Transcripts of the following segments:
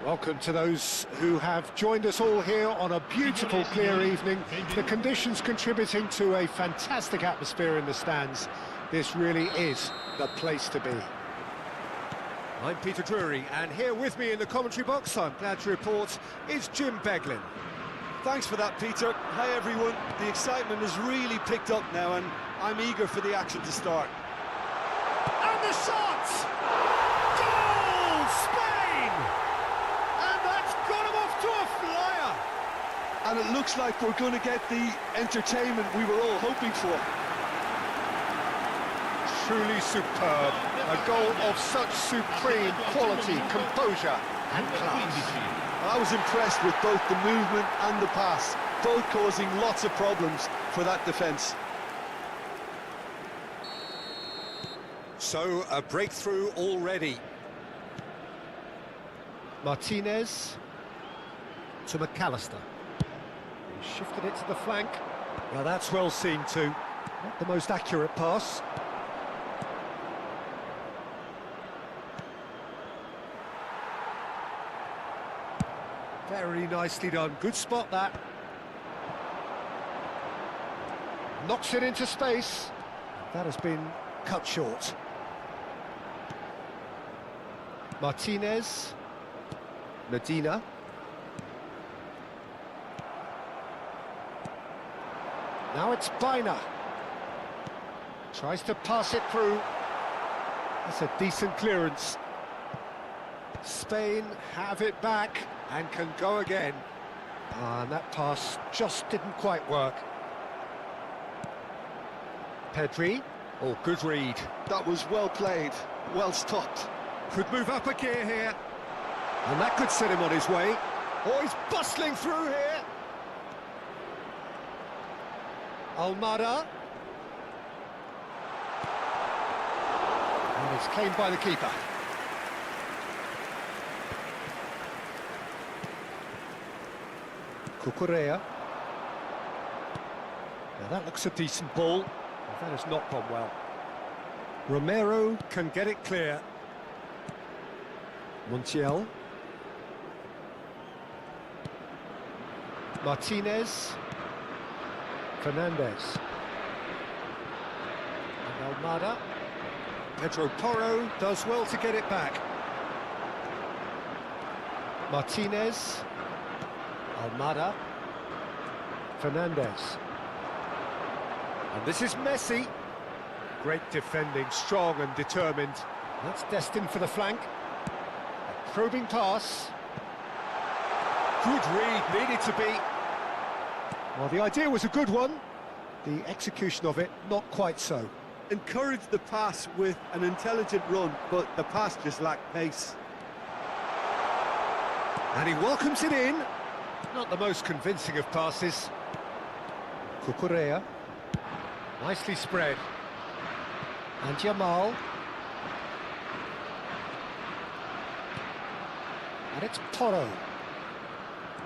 Welcome to those who have joined us all here on a beautiful, clear evening. The conditions contributing to a fantastic atmosphere in the stands. This really is the place to be. I'm Peter Drury, and here with me in the commentary box, I'm glad to report, is Jim Beglin. Thanks for that, Peter. Hi, everyone. The excitement has really picked up now, and I'm eager for the action to start. And the shot! Goal! Spain! And that's got him off to a flyer! And it looks like we're going to get the entertainment we were all hoping for. Truly superb. A goal of such supreme quality, composure and class. I was impressed with both the movement and the pass, both causing lots of problems for that defence. So, a breakthrough already. Martinez to McAllister. He shifted it to the flank. Well, that's well seen too. Not the most accurate pass. Very nicely done. Good spot, that. Knocks it into space. That has been cut short. Martinez. Medina. Now it's Biner. Tries to pass it through. That's a decent clearance. Spain have it back and can go again. And that pass just didn't quite work. Pedri. Oh, good read. That was well played, well stopped. Could move up a gear here. And that could set him on his way. Oh, he's bustling through here. Almada. And it's claimed by the keeper. Cucurella. Now that looks a decent ball. That has not gone well. Romero can get it clear. Montiel. Martinez. Fernandez. And Almada. Pedro Porro does well to get it back. Martinez. Almada. Fernandez. And this is Messi. Great defending, strong and determined. That's destined for the flank. A probing pass. Good read, needed to be. Well, the idea was a good one. The execution of it, not quite so. Encouraged the pass with an intelligent run, but the pass just lacked pace. And he welcomes it in. Not the most convincing of passes. Cucurella. Nicely spread. And Jamal. And it's Porro.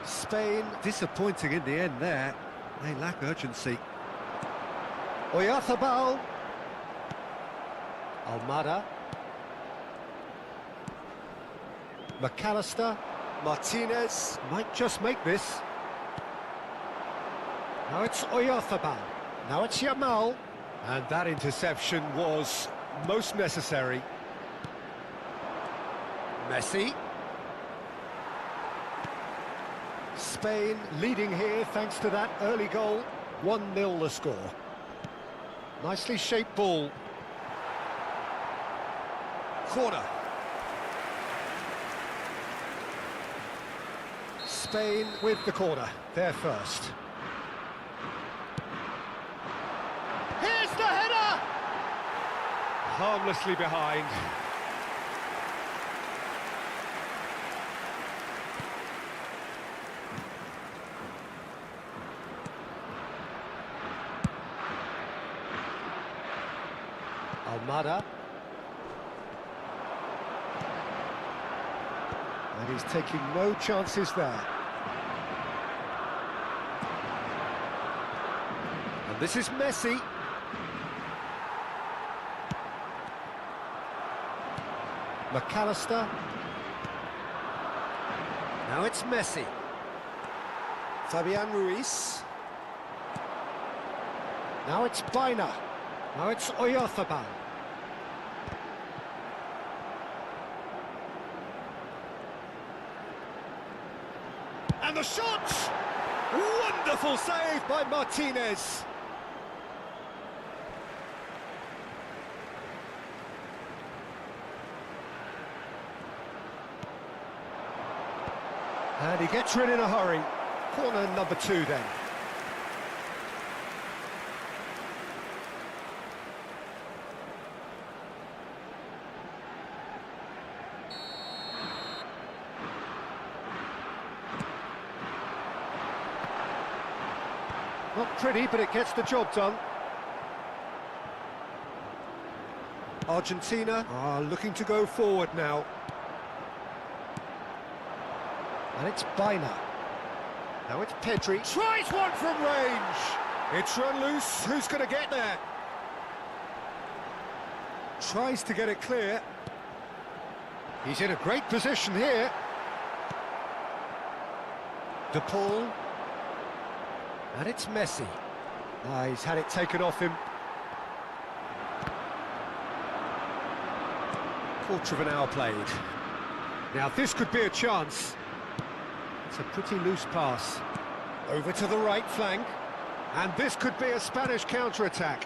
Spain disappointing in the end there. They lack urgency. Oyarzabal. Almada. McAllister. Martinez might just make this. Now it's Oyarzabal. Now it's Jamal. And that interception was most necessary. Messi. Spain leading here thanks to that early goal. 1-0 the score. Nicely shaped ball. Corner. Spain with the corner, they're first. Here's the header! Harmlessly behind. Almada. And he's taking no chances there. And this is Messi. McAllister. Now it's Messi. Fabian Ruiz. Now it's Baina. Now it's Oyarzabal. And the shot! Wonderful save by Martinez. And he gets rid in a hurry. Corner number 2 then. Not pretty, but it gets the job done. Argentina are looking to go forward now. And it's Baina. Now it's Pedri. Tries one from range. It's run loose. Who's going to get there? Tries to get it clear. He's in a great position here. De Paul. And it's Messi. He's had it taken off him. Quarter of an hour played. Now this could be a chance. It's a pretty loose pass. Over to the right flank. And this could be a Spanish counter-attack.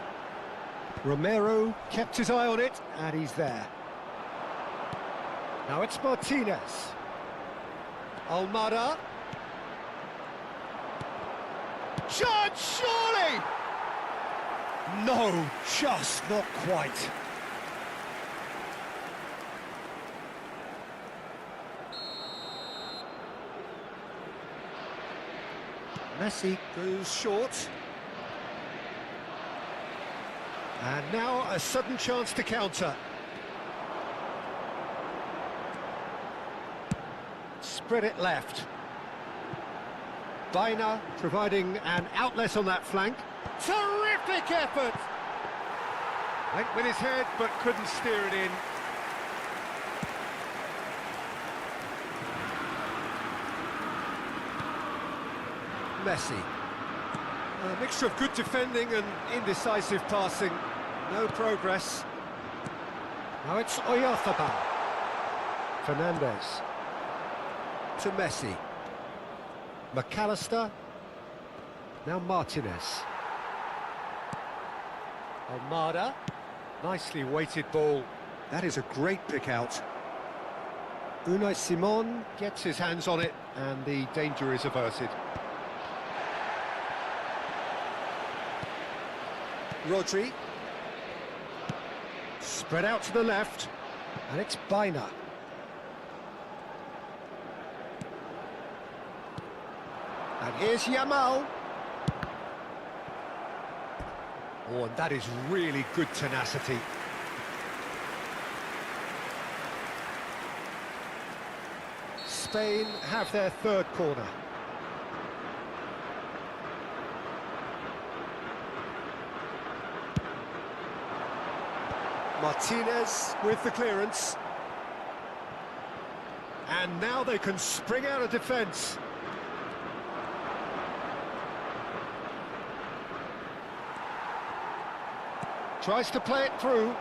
Romero kept his eye on it, and he's there. Now it's Martinez. Almada. Shot, surely! No, just not quite. Messi goes short. And now a sudden chance to counter. Spread it left. Baina providing an outlet on that flank. Terrific effort! Went with his head, but couldn't steer it in. Messi. A mixture of good defending and indecisive passing. No progress. Now it's Oyarzabal. Fernandez. To Messi. McAllister. Now Martinez. Almada. Nicely weighted ball. That is a great pick out. Unai Simon gets his hands on it and the danger is averted. Rodri. Spread out to the left. And it's Baina. And here's Yamal. Oh, and that is really good tenacity. Spain have their third corner. Martinez with the clearance. And now they can spring out of defence. Tries to play it through.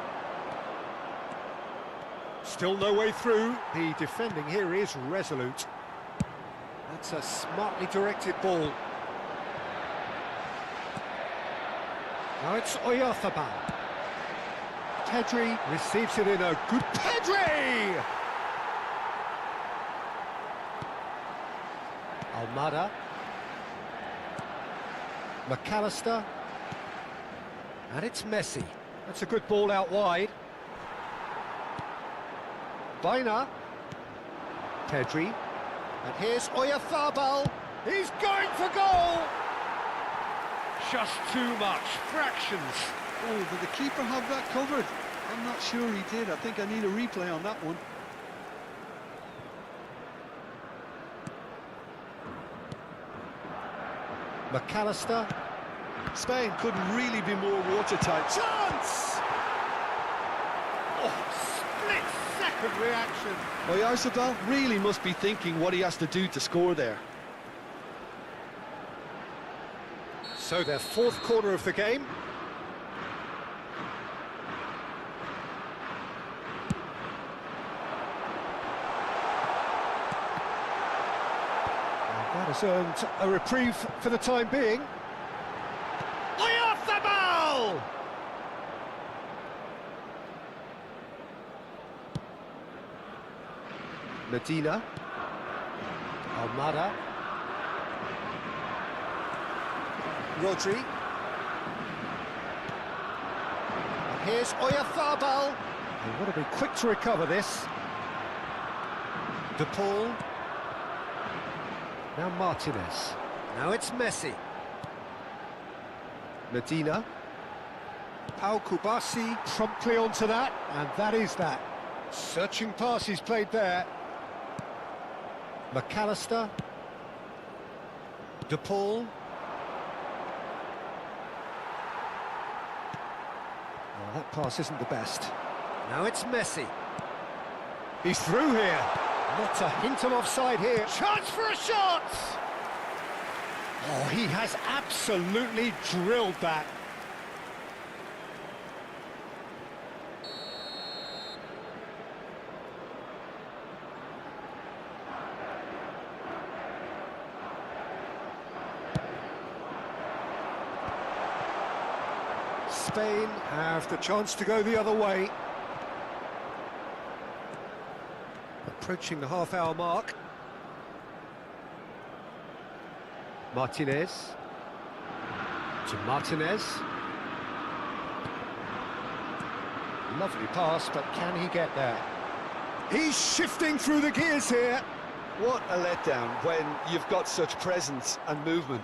Still no way through. The defending here is resolute. That's a smartly directed ball. Now it's Oyarzabal. Pedri receives it in a good... Pedri! Almada. McAllister. And it's Messi. That's a good ball out wide. Baina. Pedri. And here's Oyarzabal. He's going for goal! Just too much. Fractions. Oh, did the keeper have that covered? I'm not sure he did. I think I need a replay on that one. McAllister. Spain couldn't really be more watertight. Chance! Oh, split second significant reaction. Oyarzabal really must be thinking what he has to do to score there. So their fourth corner of the game. That has earned a reprieve for the time being. Oyarzabal! Medina. Almada. Rodri. And here's Oyarzabal. They want to be quick to recover this. De Paul. Now Martinez. Now it's Messi. Medina. Pau Kubasi promptly onto that, and that is that. Searching pass he's played there. McAllister. De Paul. Well, that pass isn't the best. Now it's Messi. He's through here. Not a hint of offside here. Chance for a shot! Oh, he has absolutely drilled that. Spain have the chance to go the other way. Approaching the half-hour mark. Martinez. To Martinez. Lovely pass, but can he get there? He's shifting through the gears here. What a letdown when you've got such presence and movement.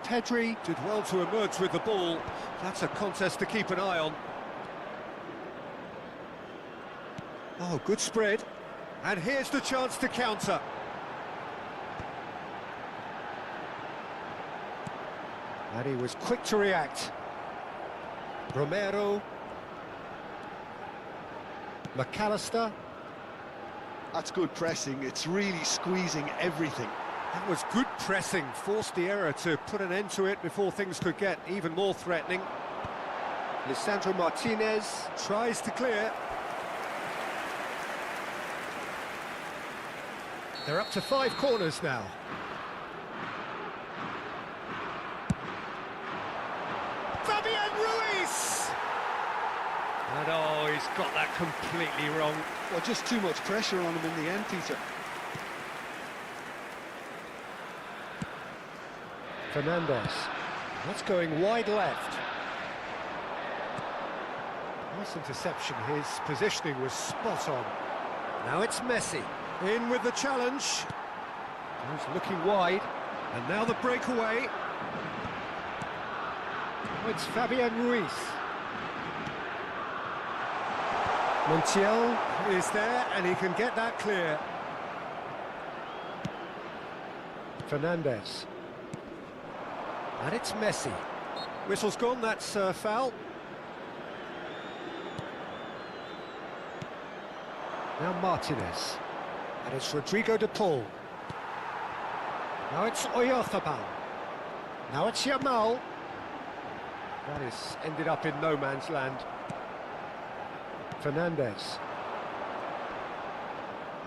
Pedri did well to emerge with the ball. That's a contest to keep an eye on. Oh, good spread. And here's the chance to counter. And he was quick to react. Romero. McAllister. That's good pressing. It's really squeezing everything. That was good pressing. Forced the error to put an end to it before things could get even more threatening. Lisandro Martinez tries to clear. They're up to 5 corners now. Fabian Ruiz! And oh, he's got that completely wrong. Well, just too much pressure on him in the end, Peter. Fernandez. That's going wide left. Nice interception. His positioning was spot on. Now it's Messi. In with the challenge. He's looking wide. And now the breakaway. Oh, it's Fabian Ruiz. Montiel is there, and he can get that clear. Fernandez. And it's Messi. Whistle's gone, that's foul. Now Martinez. And it's Rodrigo de Paul. Now it's Oyarzabal. Now it's Yamal. That is ended up in no man's land. Fernandez.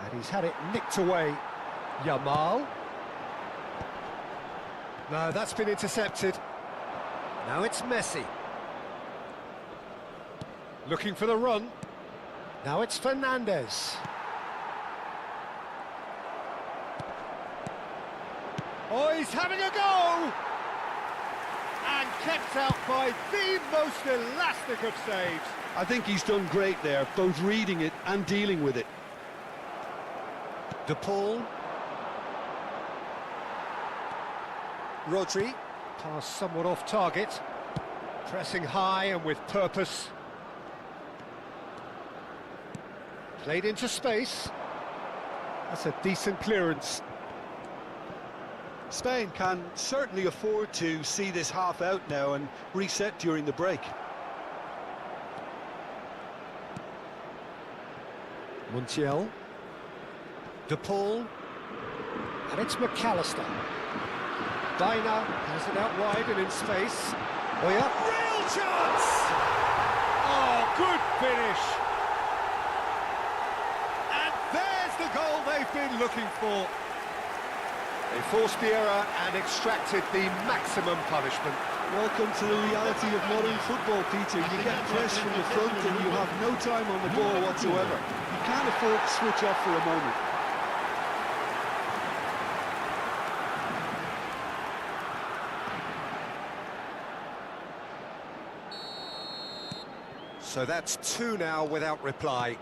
And he's had it nicked away. Yamal. No, that's been intercepted. Now it's Messi. Looking for the run. Now it's Fernandez. Oh, he's having a go! And kept out by the most elastic of saves. I think he's done great there, both reading it and dealing with it. De Paul. Rodri. Pass somewhat off target. Pressing high and with purpose. Played into space. That's a decent clearance. Spain can certainly afford to see this half out now and reset during the break. Montiel. De Paul. And it's McAllister. Dina has it out wide and in space. Oh yeah. Real chance! Oh, good finish. And there's the goal they've been looking for. They forced the error and extracted the maximum punishment. Welcome to the reality of modern football, Peter. You get pressed from the front and you have no time on the ball whatsoever. You can't afford to switch off for a moment. So that's 2 now without reply.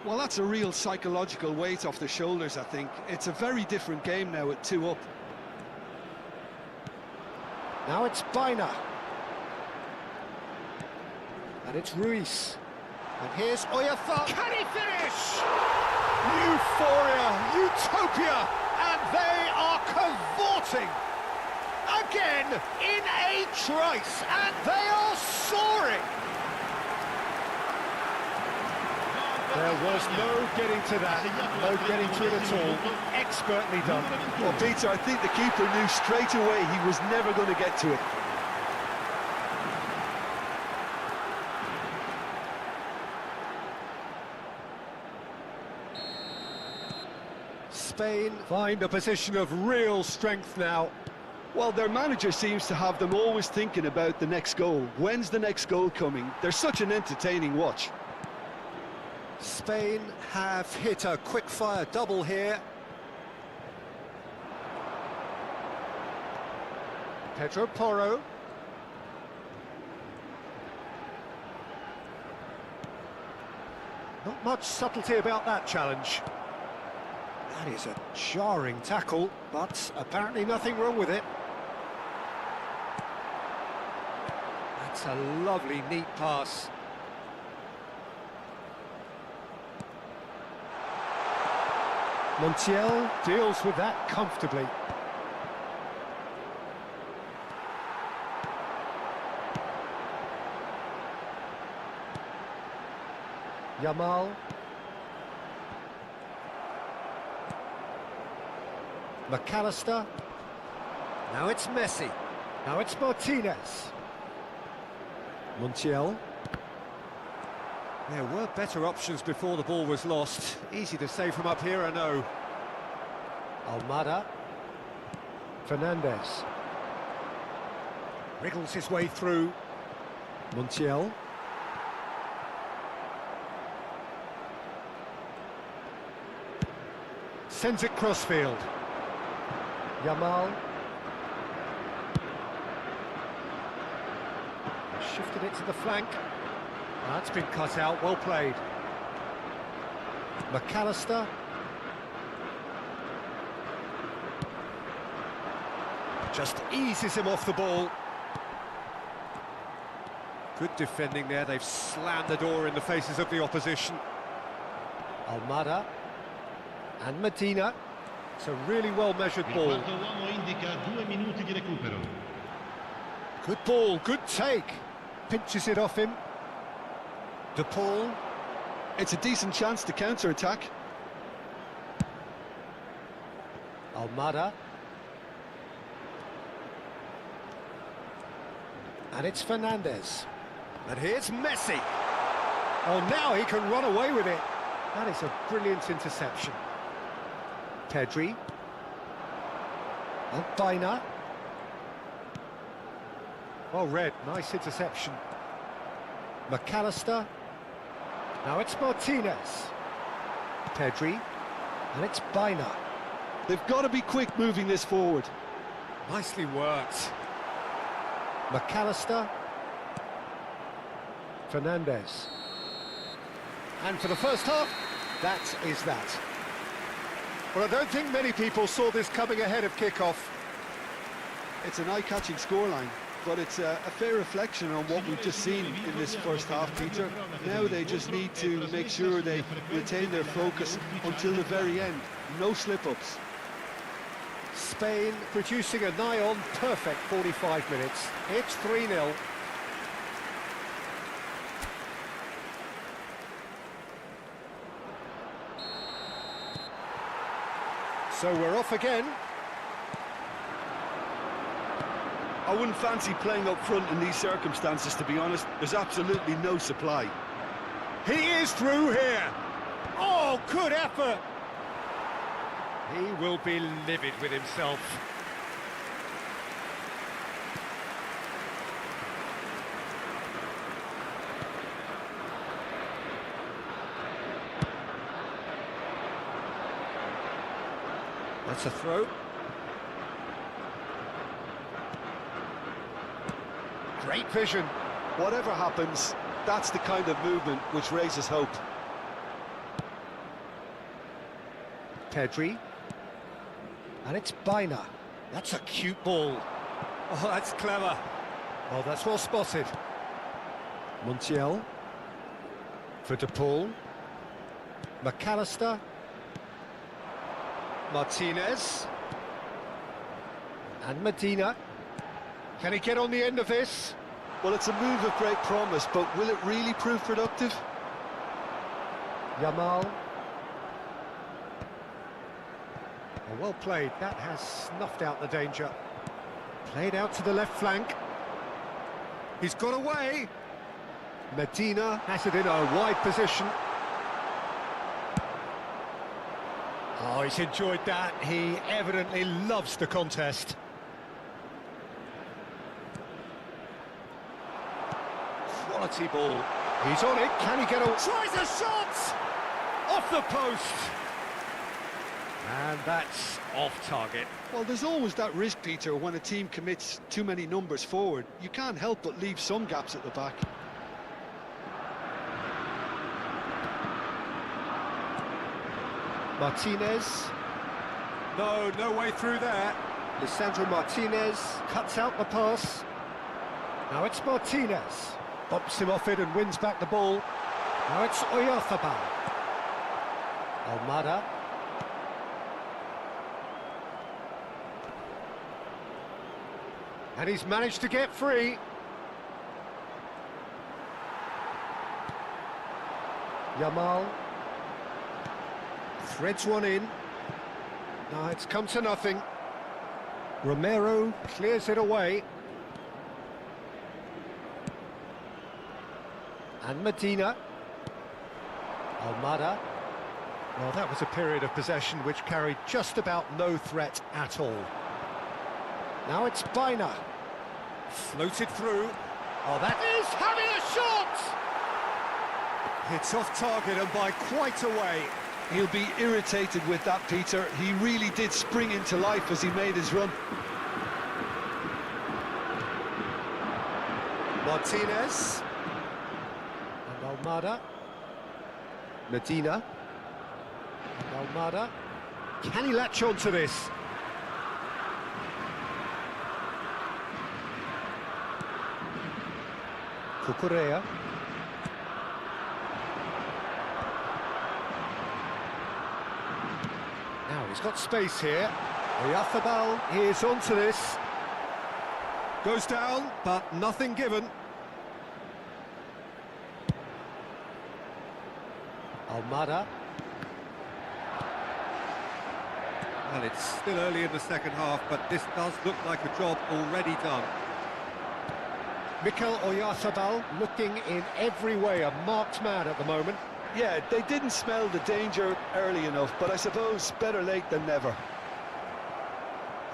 Well, that's a real psychological weight off the shoulders, I think. It's a very different game now at 2 up. Now it's Bina. And it's Ruiz. And here's Oyarzabal. Can he finish? Euphoria, utopia, and they are cavorting. Again, in a trice, and they are soaring. There was no getting to that, no getting to it at all. Expertly done. Well, Peter, I think the keeper knew straight away he was never going to get to it. Spain find a position of real strength now. Well, their manager seems to have them always thinking about the next goal. When's the next goal coming? They're such an entertaining watch. Spain have hit a quick-fire double here. Pedro Porro. Not much subtlety about that challenge. That is a jarring tackle, but apparently nothing wrong with it. That's a lovely, neat pass. Montiel deals with that comfortably. Yamal. McAllister. Now it's Messi. Now it's Martinez. Montiel. There were better options before the ball was lost. Easy to say from up here, I know. Almada. Fernandez. Wriggles his way through. Montiel. Sends it crossfield. Yamal. Shifted it to the flank. That's been cut out, well played. McAllister. Just eases him off the ball. Good defending there, they've slammed the door in the faces of the opposition. Almada. And Medina. It's a really well-measured ball. Good ball, good take. Pinches it off him. De Paul. It's a decent chance to counter-attack. Almada. And it's Fernandez. And here's Messi. Oh, now he can run away with it. That is a brilliant interception. Pedri. And Bina. Well read, nice interception. McAllister. Now it's Martinez. Pedri. And it's Bina. They've got to be quick moving this forward. Nicely worked. McAllister. Fernandez. And for the first half, that is that. Well, I don't think many people saw this coming ahead of kick-off. It's an eye-catching scoreline, but it's a fair reflection on what we've just seen in this first half, Peter. Now they just need to make sure they retain their focus until the very end. No slip-ups. Spain producing a nigh-on perfect 45 minutes. It's 3-0. So we're off again. I wouldn't fancy playing up front in these circumstances, to be honest. There's absolutely no supply. He is through here. Oh, good effort. He will be livid with himself. That's a throw. Great vision. Whatever happens, that's the kind of movement which raises hope. Pedri. And it's Bina. That's a cute ball. Oh, that's clever. Oh, that's well spotted. Montiel. For De Paul. McAllister. Martinez. And Medina. Can he get on the end of this? Well, it's a move of great promise, but will it really prove productive? Yamal. Oh, well played. That has snuffed out the danger. Played out to the left flank. He's got away. Medina has it in a wide position. Oh, he's enjoyed that. He evidently loves the contest. Quality ball. He's on it. Can he get a... Tries a shot! Off the post. And that's off target. Well, there's always that risk, Peter, when a team commits too many numbers forward. You can't help but leave some gaps at the back. Martinez. No way through there. Lisandro Martinez cuts out the pass. Now it's Martinez. Bumps him off it and wins back the ball. Now it's Oyarzabal. Almada. And he's managed to get free. Yamal. Threads one in. Now it's come to nothing. Romero clears it away. And Medina. Almada. Well, that was a period of possession which carried just about no threat at all. Now it's Bina. Floated through. Oh, that is having a shot! It's off target and by quite a way. He'll be irritated with that, Peter. He really did spring into life as he made his run. Martinez. And Almada. Medina. And Almada. Can he latch on to this? Cucurella. Now he's got space here. Oyarzabal is onto this. Goes down, but nothing given. Almada. Well, it's still early in the second half, but this does look like a job already done. Mikel Oyarzabal looking in every way a marked man at the moment. Yeah, they didn't smell the danger early enough, but I suppose better late than never.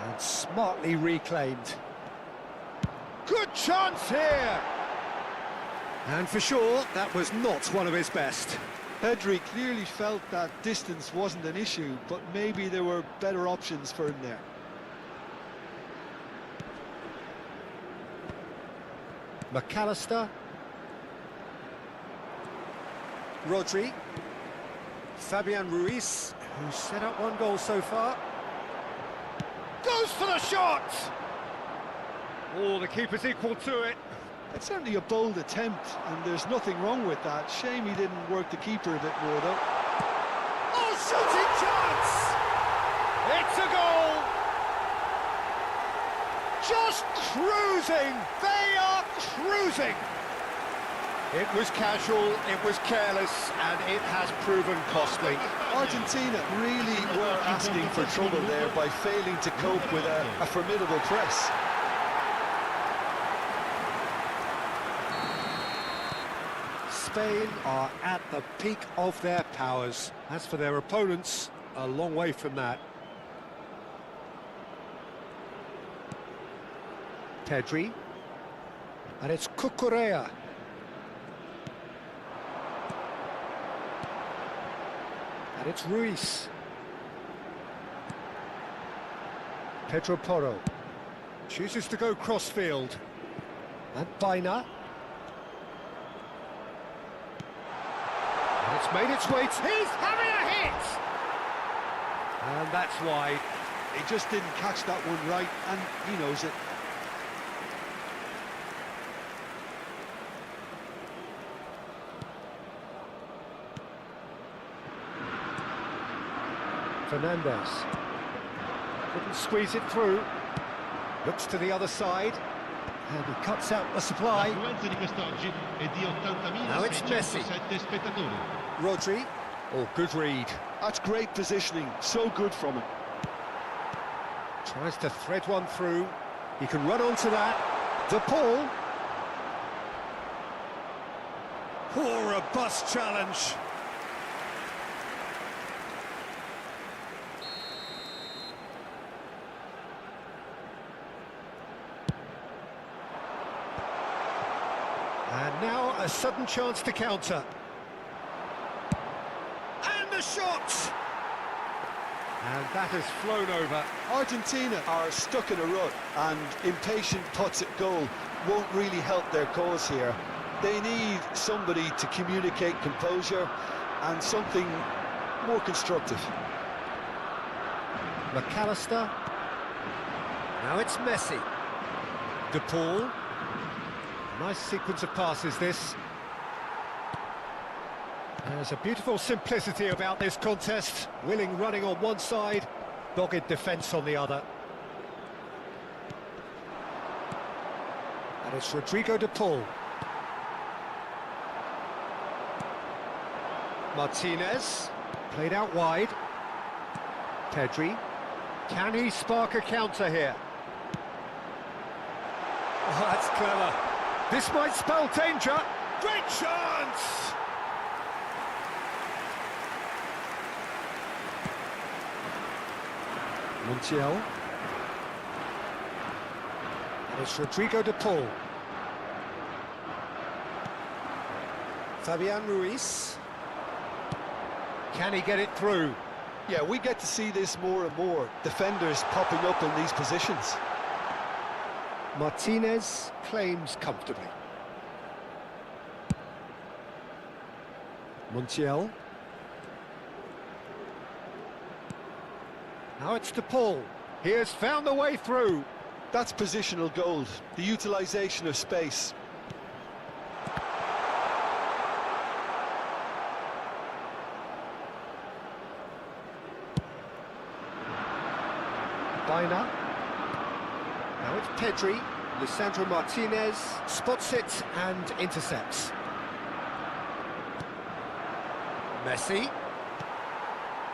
And smartly reclaimed. Good chance here! And for sure, that was not one of his best. Pedri clearly felt that distance wasn't an issue, but maybe there were better options for him there. McAllister. Rodri. Fabian Ruiz, who's set up one goal so far. Goes for the shot! Oh, the keeper's equal to it. It's certainly a bold attempt, and there's nothing wrong with that. Shame he didn't work the keeper a bit more, though. Oh, shooting chance! It's a goal! Just cruising! They are cruising! It was casual, it was careless, and it has proven costly. Argentina really were asking for trouble there by failing to cope with a formidable press. Spain are at the peak of their powers. As for their opponents, a long way from that. Pedri. And it's Cucurella. And it's Ruiz. Pedro Porro. Chooses to go cross-field. And Baina. And it's made its way. He's having a hit! And that's wide. He just didn't catch that one right, and he knows it. Fernandez. Couldn't squeeze it through. Looks to the other side. And he cuts out the supply. Now it's Messi. Rodri. Oh, good read. That's great positioning. So good from him. Tries to thread one through. He can run onto that. De Paul. Oh, a bust challenge. And now a sudden chance to counter. And the shot! And that has flown over. Argentina are stuck in a rut, and impatient putts at goal won't really help their cause here. They need somebody to communicate composure and something more constructive. McAllister. Now it's Messi. De Paul. Nice sequence of passes, this. There's a beautiful simplicity about this contest. Willing running on one side, dogged defence on the other. And it's Rodrigo De Paul. Martinez, played out wide. Pedri. Can he spark a counter here? Oh, that's clever. This might spell danger. Great chance! Montiel. And it's Rodrigo De Paul. Fabian Ruiz. Can he get it through? Yeah, we get to see this more and more. Defenders popping up in these positions. Martinez claims comfortably. Montiel. Now it's De Paul. He has found the way through. That's positional gold, the utilisation of space. Baina. Now it's Pedri. Lisandro Martinez spots it and intercepts. Messi.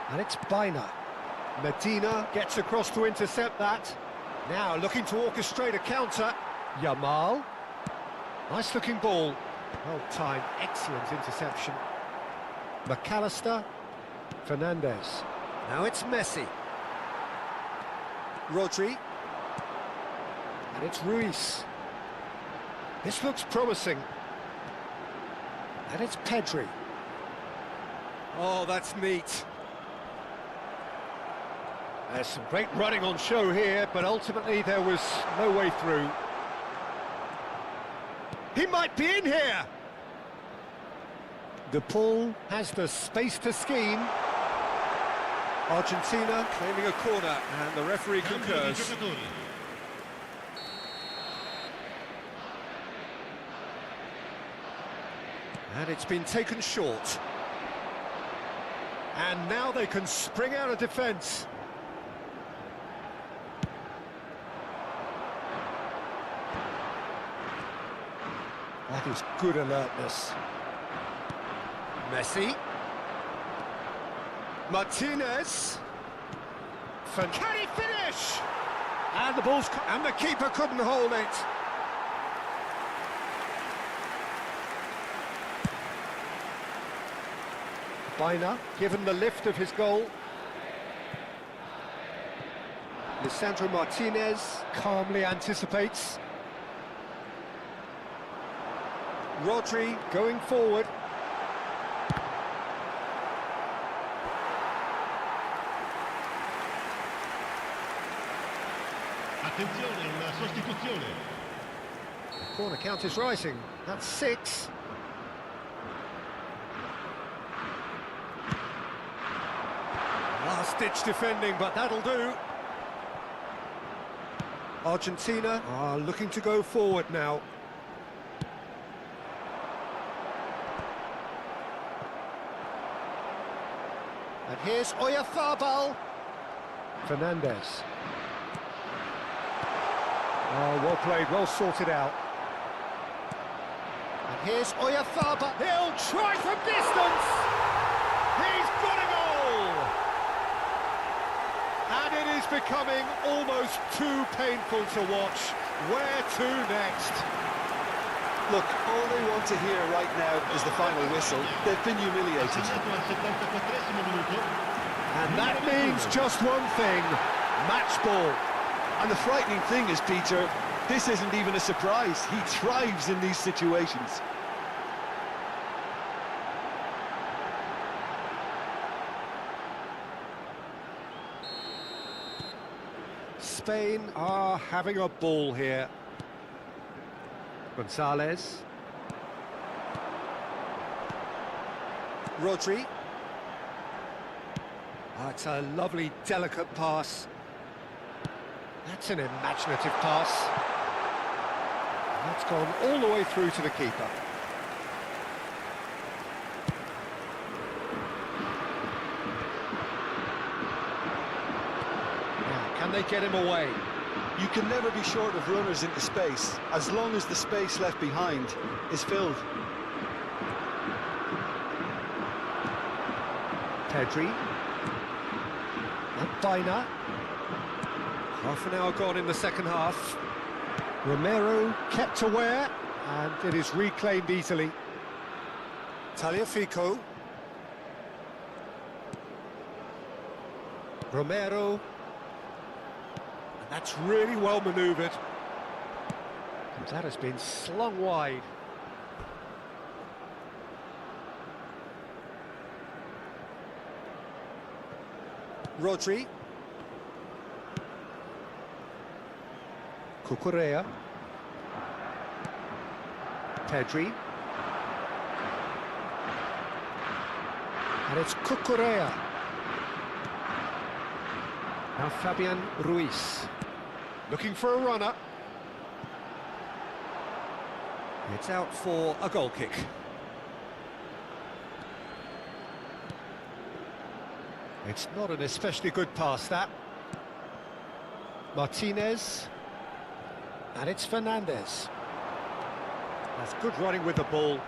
And it's Baina. Medina gets across to intercept that. Now looking to orchestrate a counter. Yamal. Nice looking ball. Well timed, excellent interception. McAllister. Fernandez. Now it's Messi. Rodri. And it's Ruiz. This looks promising. And it's Pedri. Oh, that's neat. There's some great running on show here, but ultimately there was no way through. He might be in here! De Paul has the space to scheme. Argentina claiming a corner, and the referee concurs. And it's been taken short. And now they can spring out of defence. That is good alertness. Messi. Martinez. Can he finish? And and the keeper couldn't hold it. Baina, given the lift of his goal. Lisandro Martinez calmly anticipates. Rodri going forward. Attenzione, una sostituzione. The corner count is rising. That's 6. Last-ditch defending, but that'll do. Argentina are looking to go forward now. And here's Oyarzabal. Fernandez. Oh, well played, well sorted out. And here's Oyarzabal. He'll try from distance. He's got a goal. And it is becoming almost too painful to watch. Where to next? Look, all they want to hear right now is the final whistle. They've been humiliated. And that means just one thing, match ball. And the frightening thing is, Peter, this isn't even a surprise. He thrives in these situations. Spain are having a ball here. Gonzalez. Rodri. Oh, it's a lovely, delicate pass. That's an imaginative pass. That's gone all the way through to the keeper. Now, can they get him away? You can never be short of runners into space, as long as the space left behind is filled. Pedri. And Baina. Half an hour gone in the second half. Romero kept aware, and it is reclaimed easily. Tagliafico. Romero. And that's really well manoeuvred. And that has been slung wide. Rodri. Cucurella. Pedri. And it's Cucurella. Now Fabian Ruiz. Looking for a runner. It's out for a goal kick. It's not an especially good pass, that. Martinez. And it's Fernandez. That's good running with the ball.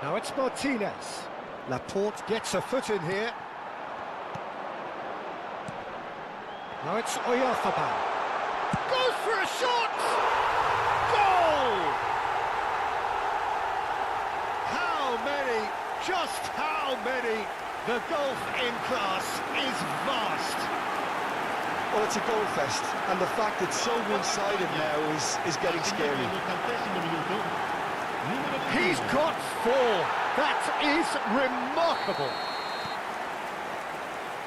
Now it's Martinez. Laporte gets a foot in here. Now it's Oyarzabal. Goes for a shot! Goal! How many? Just how many? The gulf in class is vast. Well, it's a goal fest, and the fact it's so one-sided now is getting scary. He's got 4. That is remarkable.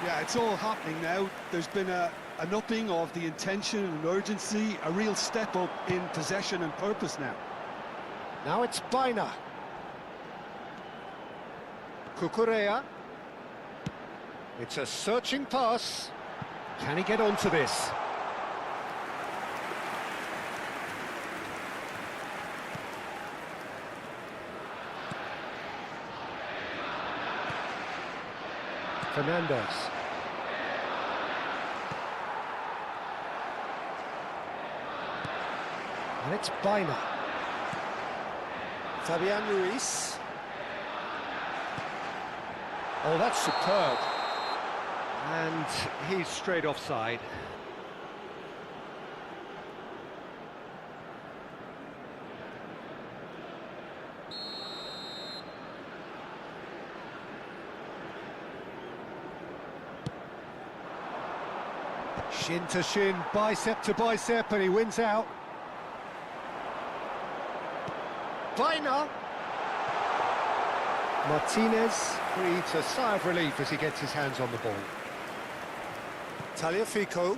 Yeah, it's all happening now. There's been an upping of the intention and urgency, a real step up in possession and purpose now. Now it's Baina. Cucurella. It's a searching pass. Can he get onto this? Fernandez. And it's Bina. Fabian Ruiz. Oh, that's superb. And he's straight offside. Shin to shin, bicep to bicep, and he wins out. Bina. Martinez breathes a sigh of relief as he gets his hands on the ball. Tagliafico.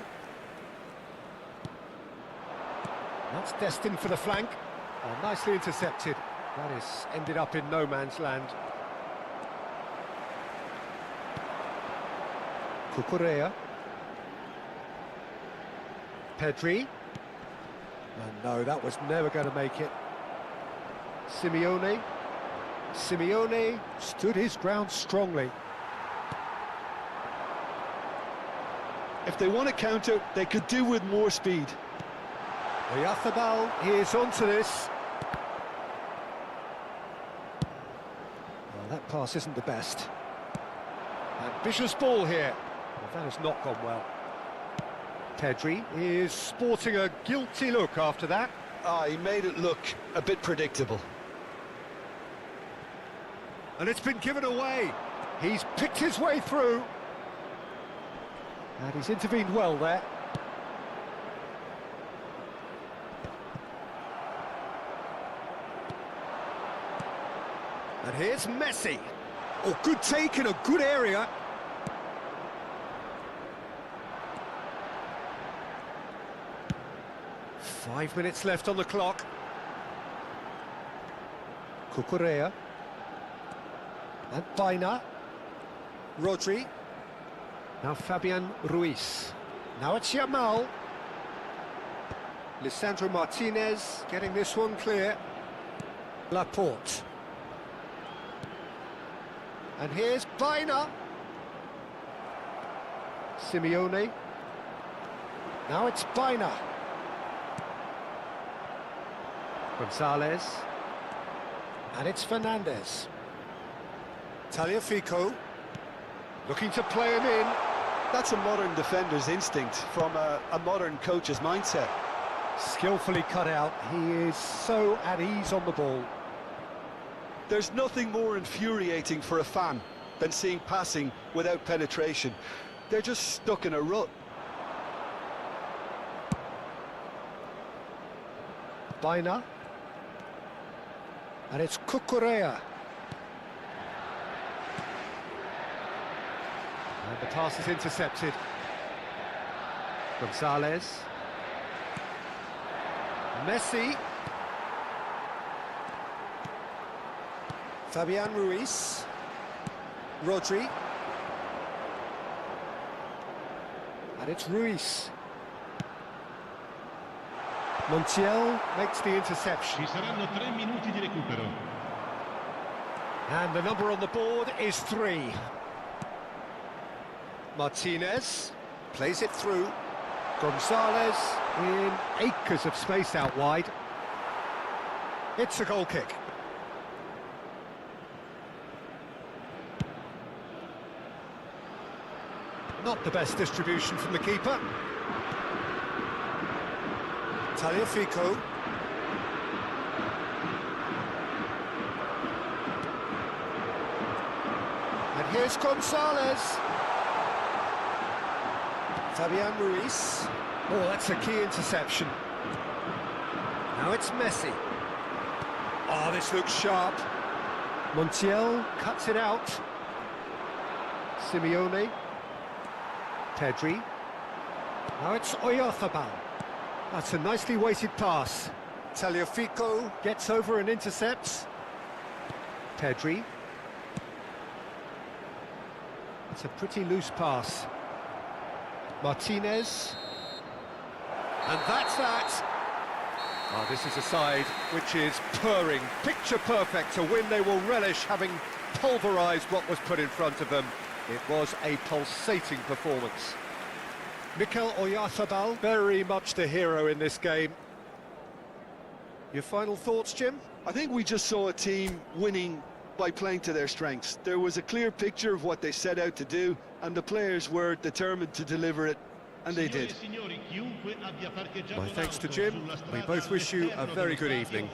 That's destined for the flank. Oh, nicely intercepted. That is ended up in no man's land. Cucurella. Pedri. And no, that was never going to make it. Simeone. Simeone stood his ground strongly. If they want to counter, they could do with more speed. Oyarzabal is onto this. Well, that pass isn't the best. Ambitious ball here. Well, that has not gone well. Pedri is sporting a guilty look after that. He made it look a bit predictable. And it's been given away. He's picked his way through. And he's intervened well there. And here's Messi. Oh, good take in a good area. Five minutes left on the clock. Cucurella. And Bina. Rodri. Now Fabian Ruiz. Now it's Yamal. Lisandro Martinez getting this one clear. Laporte. And here's Bina. Simeone. Now it's Bina. Gonzalez. And it's Fernandez. Tagliafico. Looking to play him in. That's a modern defender's instinct from a modern coach's mindset. Skillfully cut out. He is so at ease on the ball. There's nothing more infuriating for a fan than seeing passing without penetration. They're just stuck in a rut. Bina. And it's Cucurella. And the pass is intercepted. Gonzalez. Messi. Fabian Ruiz. Rodri. And it's Ruiz. Montiel makes the interception. Ci saranno 3 minuti di recupero. And the number on the board is 3. Martinez plays it through. Gonzalez in acres of space out wide. It's a goal kick. Not the best distribution from the keeper. Tagliafico. And here's Gonzalez. Fabian Ruiz. Oh, that's a key interception. Now it's Messi. Oh, this looks sharp. Montiel cuts it out. Simeone. Pedri. Now it's Oyarzabal. That's a nicely weighted pass. Tagliafico. Gets over and intercepts. Pedri. It's a pretty loose pass. Martinez. And that's that. Oh, this is a side which is purring, picture perfect. To win, they will relish having pulverised what was put in front of them. It was a pulsating performance. Mikel Oyarzabal, very much the hero in this game. Your final thoughts, Jim? I think we just saw a team winning by playing to their strengths. There was a clear picture of what they set out to do, and the players were determined to deliver it, and they did. My thanks to Jim. We both wish you a very good evening.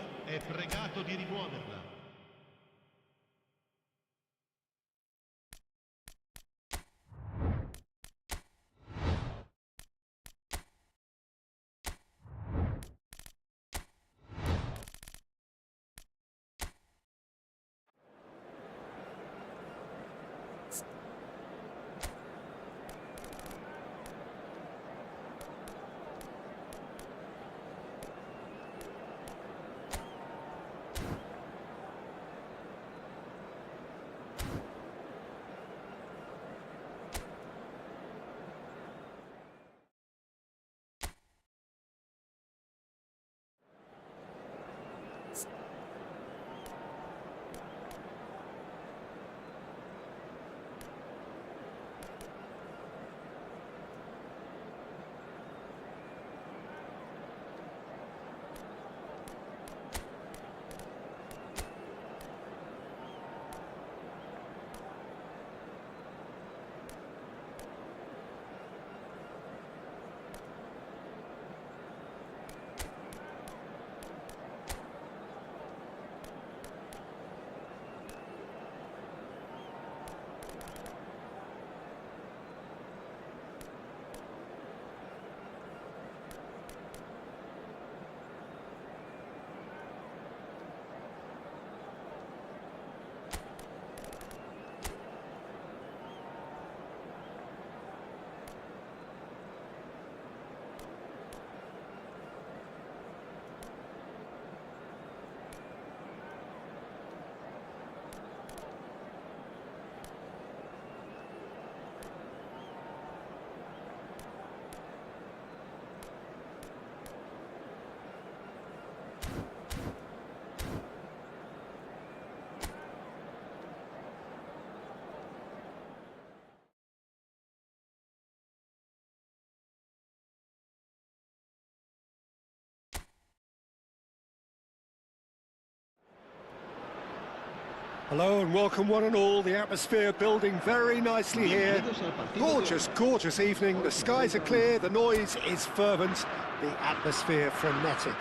Hello and welcome one and all. The atmosphere building very nicely here. Gorgeous, gorgeous evening. The skies are clear, the noise is fervent, the atmosphere frenetic.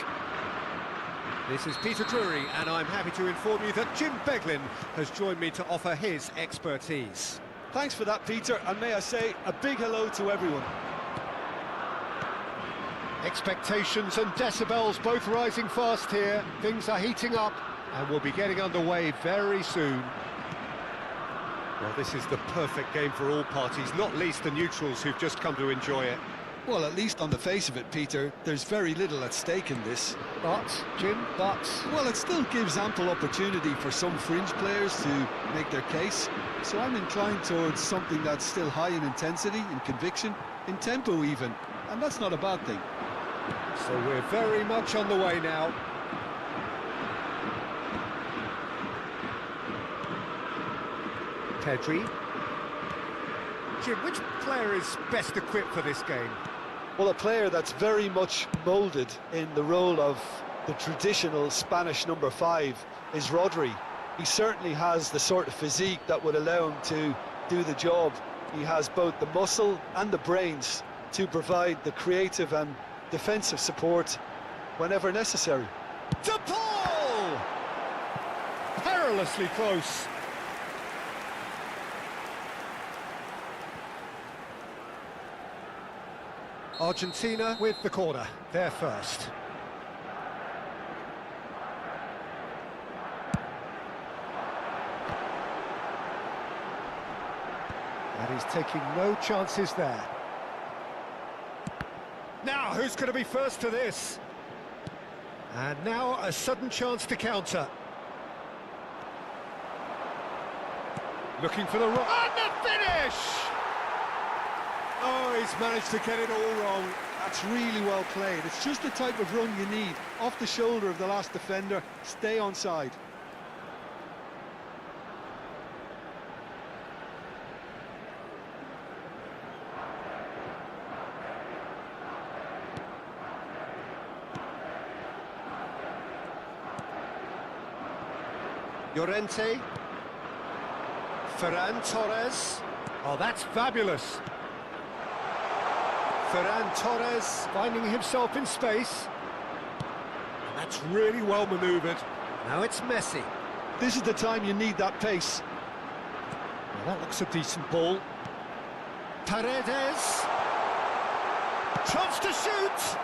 This is Peter Drury and I'm happy to inform you that Jim Beglin has joined me to offer his expertise. Thanks for that, Peter, and may I say a big hello to everyone. Expectations and decibels both rising fast here. Things are heating up and we'll be getting underway very soon. Well, this is the perfect game for all parties, not least the neutrals who've just come to enjoy it. Well, at least on the face of it, Peter, there's very little at stake in this. But, Jim, but... Well, it still gives ample opportunity for some fringe players to make their case. So I'm inclined towards something that's still high in intensity, in conviction, in tempo even. And that's not a bad thing. So we're very much on the way now. Pedri. Jim, which player is best equipped for this game? Well, a player that's very much moulded in the role of the traditional Spanish number 5 is Rodri. He certainly has the sort of physique that would allow him to do the job. He has both the muscle and the brains to provide the creative and defensive support whenever necessary. De Paul! Perilously close. Argentina with the corner, they're first. And he's taking no chances there. Now, who's going to be first to this? And now a sudden chance to counter. Looking for the and the finish! Oh, he's managed to get it all wrong. That's really well played. It's just the type of run you need. Off the shoulder of the last defender, stay onside. Llorente. Ferran Torres. Oh, that's fabulous. Ferran Torres finding himself in space. And that's really well manoeuvred. Now it's Messi. This is the time you need that pace. Well, that looks a decent ball. Paredes. Chance to shoot.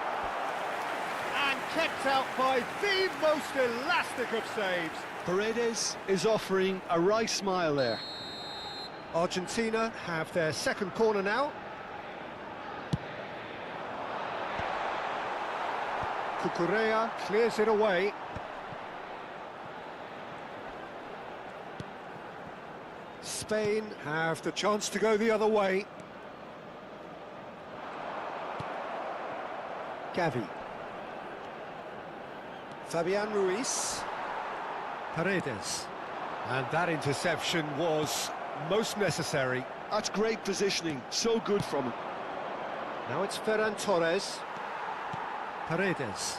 And kept out by the most elastic of saves. Paredes is offering a wry smile there. Argentina have their second corner now. Cucurella clears it away. Spain have the chance to go the other way. Gavi. Fabian Ruiz. Paredes. And that interception was most necessary. That's great positioning, so good from him. Now it's Ferran Torres. Paredes.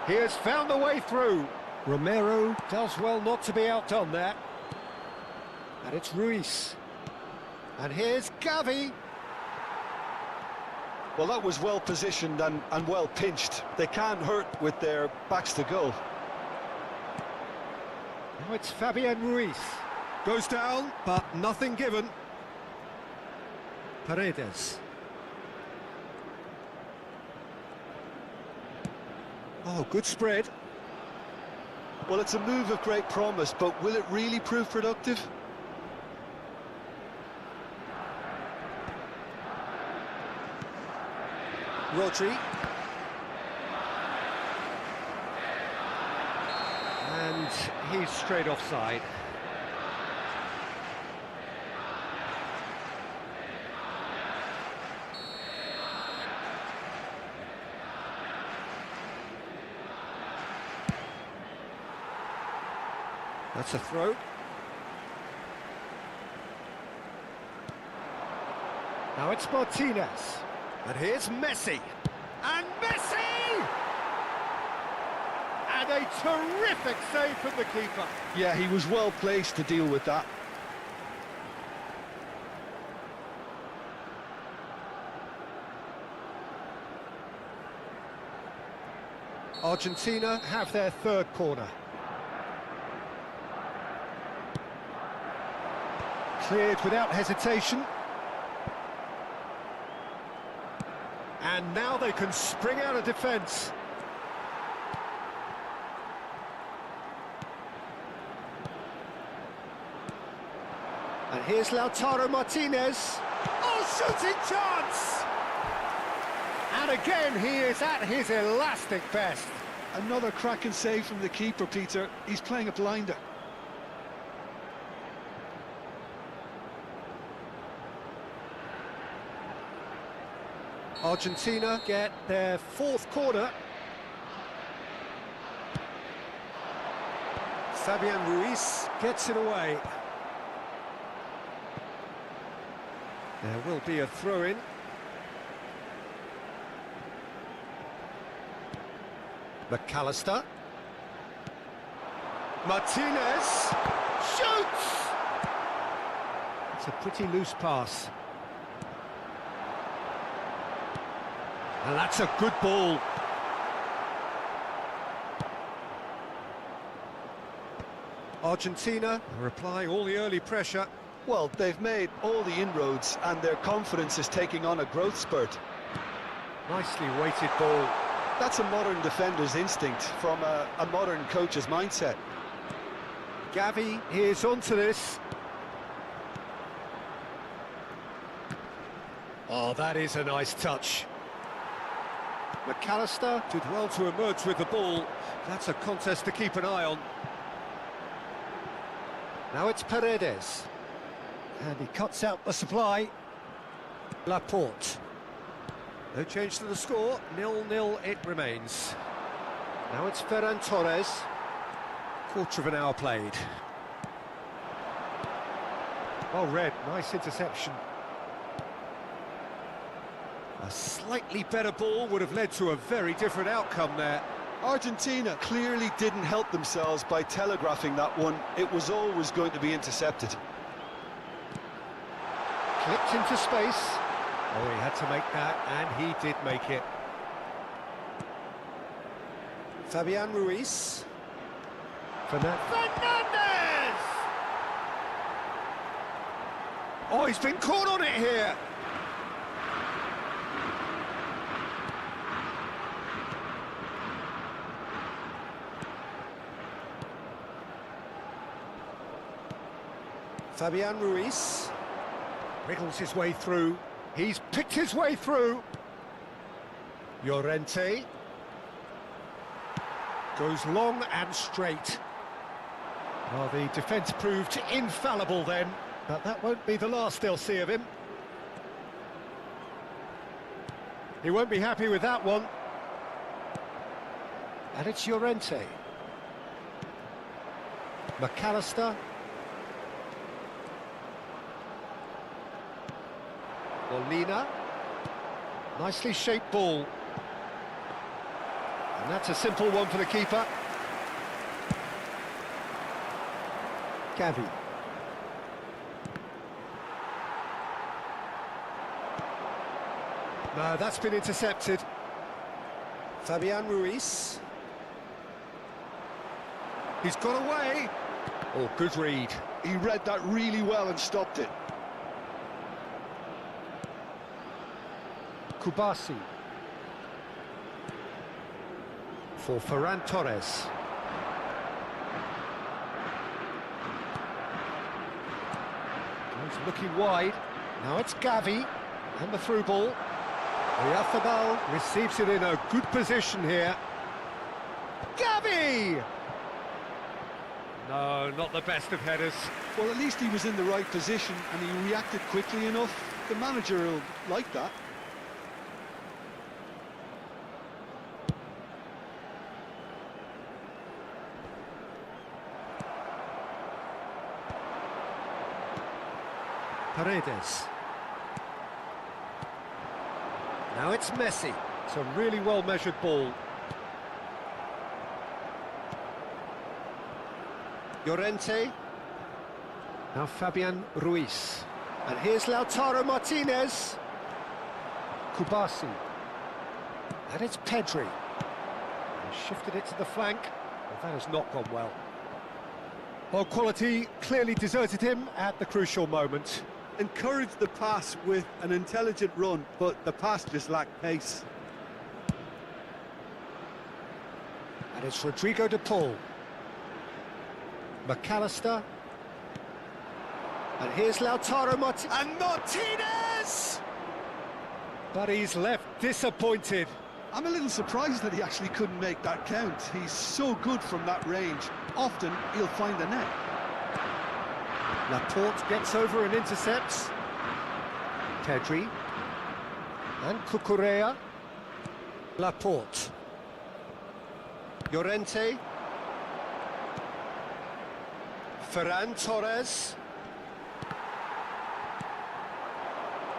He has found the way through. Romero does well not to be outdone there. And it's Ruiz. And here's Gavi. Well, that was well positioned and well pinched. They can't hurt with their backs to goal. Now it's Fabian Ruiz. Goes down, but nothing given. Paredes. Oh, good spread. Well, it's a move of great promise, but will it really prove productive? Rodri. And he's straight offside. That's a throw. Now it's Martinez. And here's Messi. And Messi! And a terrific save from the keeper. Yeah, he was well placed to deal with that. Argentina have their third corner. Cleared without hesitation. And now they can spring out of defence. And here's Lautaro Martinez. Oh, shooting chance! And again, he is at his elastic best. Another cracking save from the keeper, Peter. He's playing a blinder. Argentina get their fourth corner. Fabian Ruiz gets it away. There will be a throw-in. McAllister. Martinez shoots! It's a pretty loose pass. And that's a good ball. Argentina reply all the early pressure. Well, they've made all the inroads and their confidence is taking on a growth spurt. Nicely weighted ball. That's a modern defender's instinct from a modern coach's mindset. Gavi is onto this. Oh, that is a nice touch. McAllister did well to emerge with the ball. That's a contest to keep an eye on. Now it's Paredes. And he cuts out the supply. Laporte. No change to the score. 0-0 it remains. Now it's Ferran Torres. Quarter of an hour played. Well read, nice interception. A slightly better ball would have led to a very different outcome there. Argentina clearly didn't help themselves by telegraphing that one. It was always going to be intercepted. Clipped into space. Oh, he had to make that, and he did make it. Fabian Ruiz. Fernandez! Oh, he's been caught on it here. Fabian Ruiz. Wriggles his way through. He's picked his way through. Llorente. Goes long and straight. Well, the defence proved infallible then, but that won't be the last they'll see of him. He won't be happy with that one. And it's Llorente. McAllister. Molina. Nicely shaped ball. And that's a simple one for the keeper. Gavi. No, that's been intercepted. Fabian Ruiz. He's got away. Oh, good read. He read that really well and stopped it. Kubasi. For Ferran Torres. He's looking wide. Now it's Gavi. And the through ball. Efootball receives it in a good position here. Gavi! No, not the best of headers. Well, at least he was in the right position and he reacted quickly enough. The manager will like that. Paredes. Now it's Messi. It's a really well-measured ball. Llorente. Now Fabian Ruiz. And here's Lautaro Martinez. Kubasi. And it's Pedri. He shifted it to the flank, but that has not gone well. Well, quality clearly deserted him at the crucial moment. Encouraged the pass with an intelligent run, but the pass just lacked pace. And it's Rodrigo de Paul. McAllister. And here's Lautaro Martinez. And Martinez! But he's left disappointed. I'm a little surprised that he actually couldn't make that count. He's so good from that range. Often, he'll find the net. Laporte gets over and intercepts. Pedri. And Cucurella. Laporte. Llorente. Ferran Torres.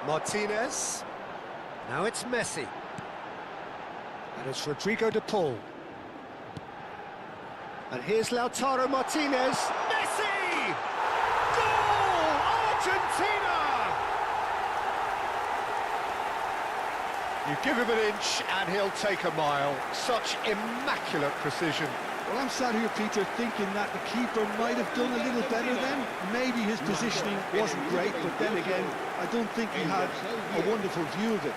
Martinez. Now it's Messi. And it's Rodrigo de Paul. And here's Lautaro Martinez. Messi! Goal! Argentina! You give him an inch and he'll take a mile. Such immaculate precision. Well, I'm sat here, Peter, thinking that the keeper might have done a little better then. Maybe his positioning wasn't great, but then again, I don't think he had a wonderful view of it.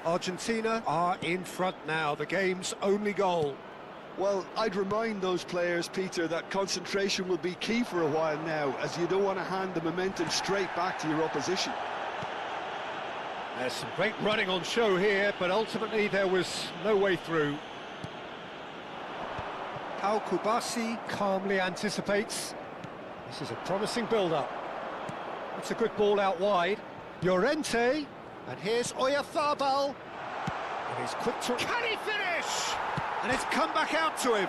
Argentina are in front now, the game's only goal. Well, I'd remind those players, Peter, that concentration will be key for a while now, as you don't want to hand the momentum straight back to your opposition. There's some great running on show here, but ultimately there was no way through. How Kubasi calmly anticipates. This is a promising build-up. It's a good ball out wide. Llorente, and here's Oyarzabal. And he's quick to... Can he finish? And it's come back out to him.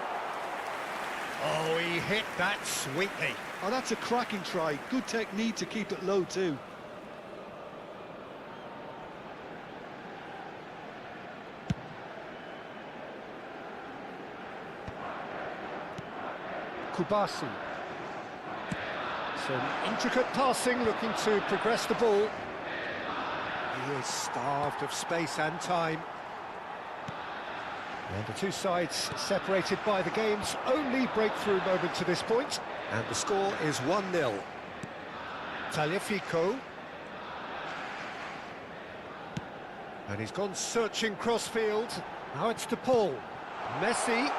Oh, he hit that sweetly. Oh, that's a cracking try. Good technique to keep it low too. Kubasi. Some intricate passing, looking to progress the ball. He is starved of space and time. And the two sides separated by the game's only breakthrough moment to this point. And the score is 1-0. Tagliafico. And he's gone searching cross-field. Now it's to Paul. Messi.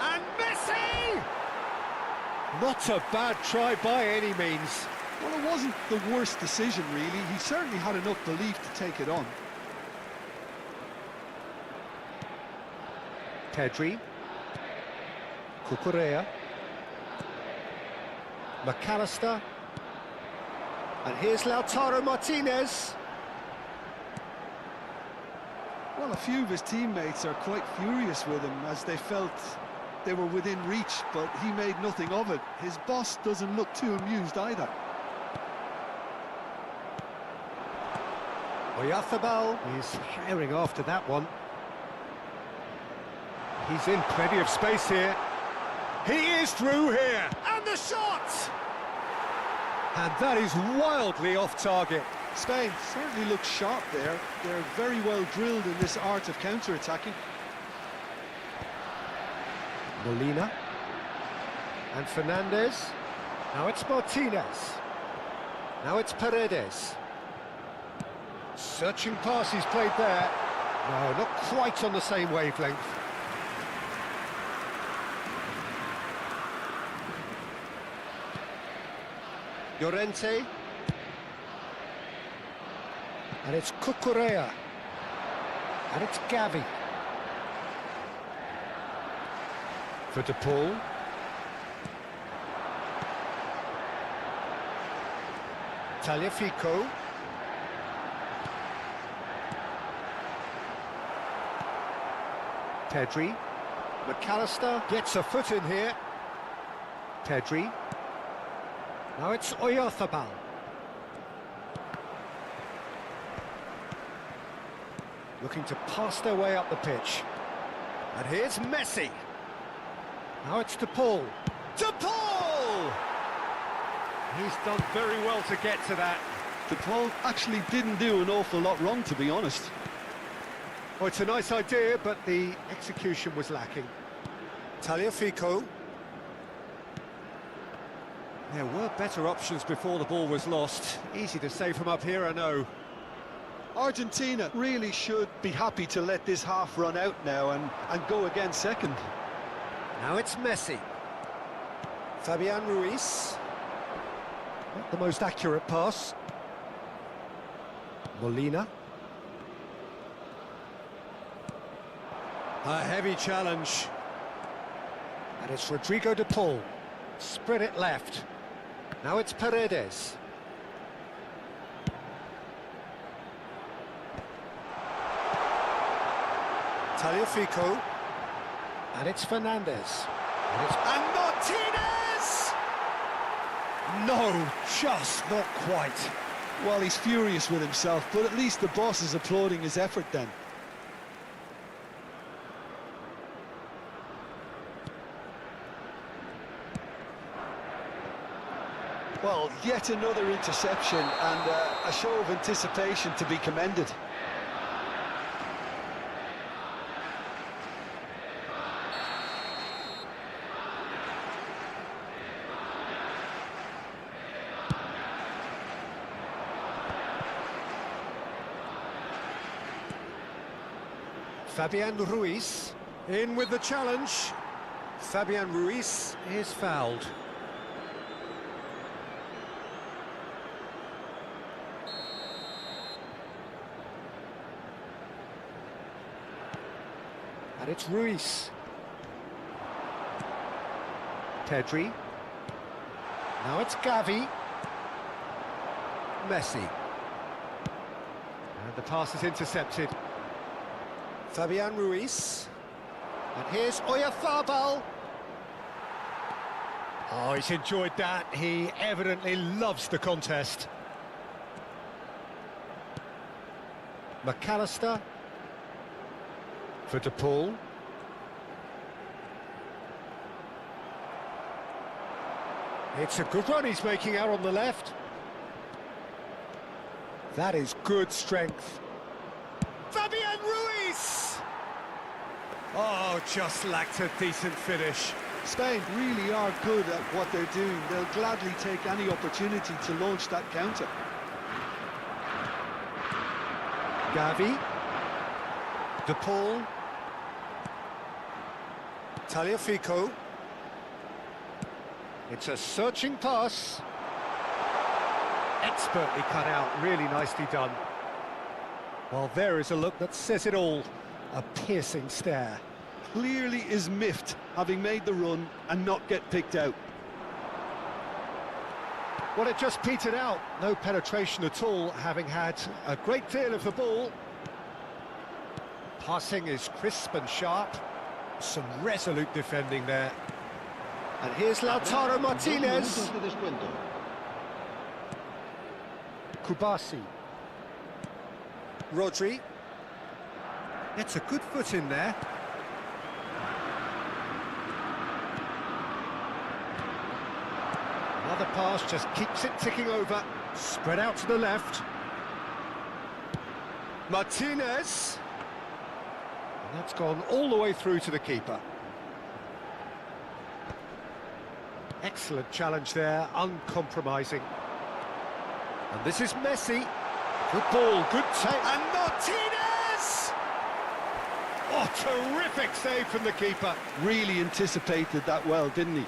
And Messi! Not a bad try by any means. Well, it wasn't the worst decision, really. He certainly had enough belief to take it on. Pedri. Cucurella. McAllister. And here's Lautaro Martinez. Well, a few of his teammates are quite furious with him as they felt they were within reach, but he made nothing of it. His boss doesn't look too amused either. Oyarzabal is herring after that one. He's in plenty of space here. He is through here, and the shot! And that is wildly off target. Spain certainly looks sharp there. They're very well drilled in this art of counter-attacking. Molina. And Fernandez. Now it's Martinez. Now it's Paredes. Searching pass he's played there. No, not quite on the same wavelength. Llorente. And it's Cucurella. And it's Gavi. For De Paul. Tagliafico. Pedri. McAllister gets a foot in here. Pedri. Now it's Oyarzabal. Looking to pass their way up the pitch. And here's Messi. Now it's De Paul. De Paul! He's done very well to get to that. De Paul actually didn't do an awful lot wrong, to be honest. Oh, it's a nice idea, but the execution was lacking. Tagliafico. There were better options before the ball was lost. Easy to say from up here, I know. Argentina really should be happy to let this half run out now and go again second. Now it's Messi. Fabian Ruiz. Not the most accurate pass. Molina. A heavy challenge. And it's Rodrigo De Paul. Spread it left. Now it's Paredes. Tagliafico. And it's Fernandez. And Martinez! No, just not quite. Well, he's furious with himself, but at least the boss is applauding his effort then. Well, yet another interception and a show of anticipation to be commended. Fabian Ruiz in with the challenge. Fabian Ruiz is fouled. And it's Ruiz. Pedri. Now it's Gavi. Messi. And And the pass is intercepted. Fabian Ruiz. And here's Oyarzabal. Oh, he's enjoyed that. He evidently loves the contest. McAllister. For De Paul. It's a good run he's making out on the left. That is good strength. Fabian Ruiz! Oh, just lacked a decent finish. Spain really are good at what they're doing. They'll gladly take any opportunity to launch that counter. Gavi. De Paul. Tagliafico. It's a searching pass. Expertly cut out, really nicely done. Well, there is a look that says it all. A piercing stare. Clearly is miffed, having made the run and not get picked out. Well, it just petered out. No penetration at all, having had a great deal of the ball. Passing is crisp and sharp. Some resolute defending there. And here's Lautaro Martinez. Kubasi. Rodri. It's a good foot in there. Another pass just keeps it ticking over. Spread out to the left. Martinez. And that's gone all the way through to the keeper. Excellent challenge there, uncompromising. And this is Messi. Good ball, good take. And Martinez! Oh, terrific save from the keeper. Really anticipated that well, didn't he?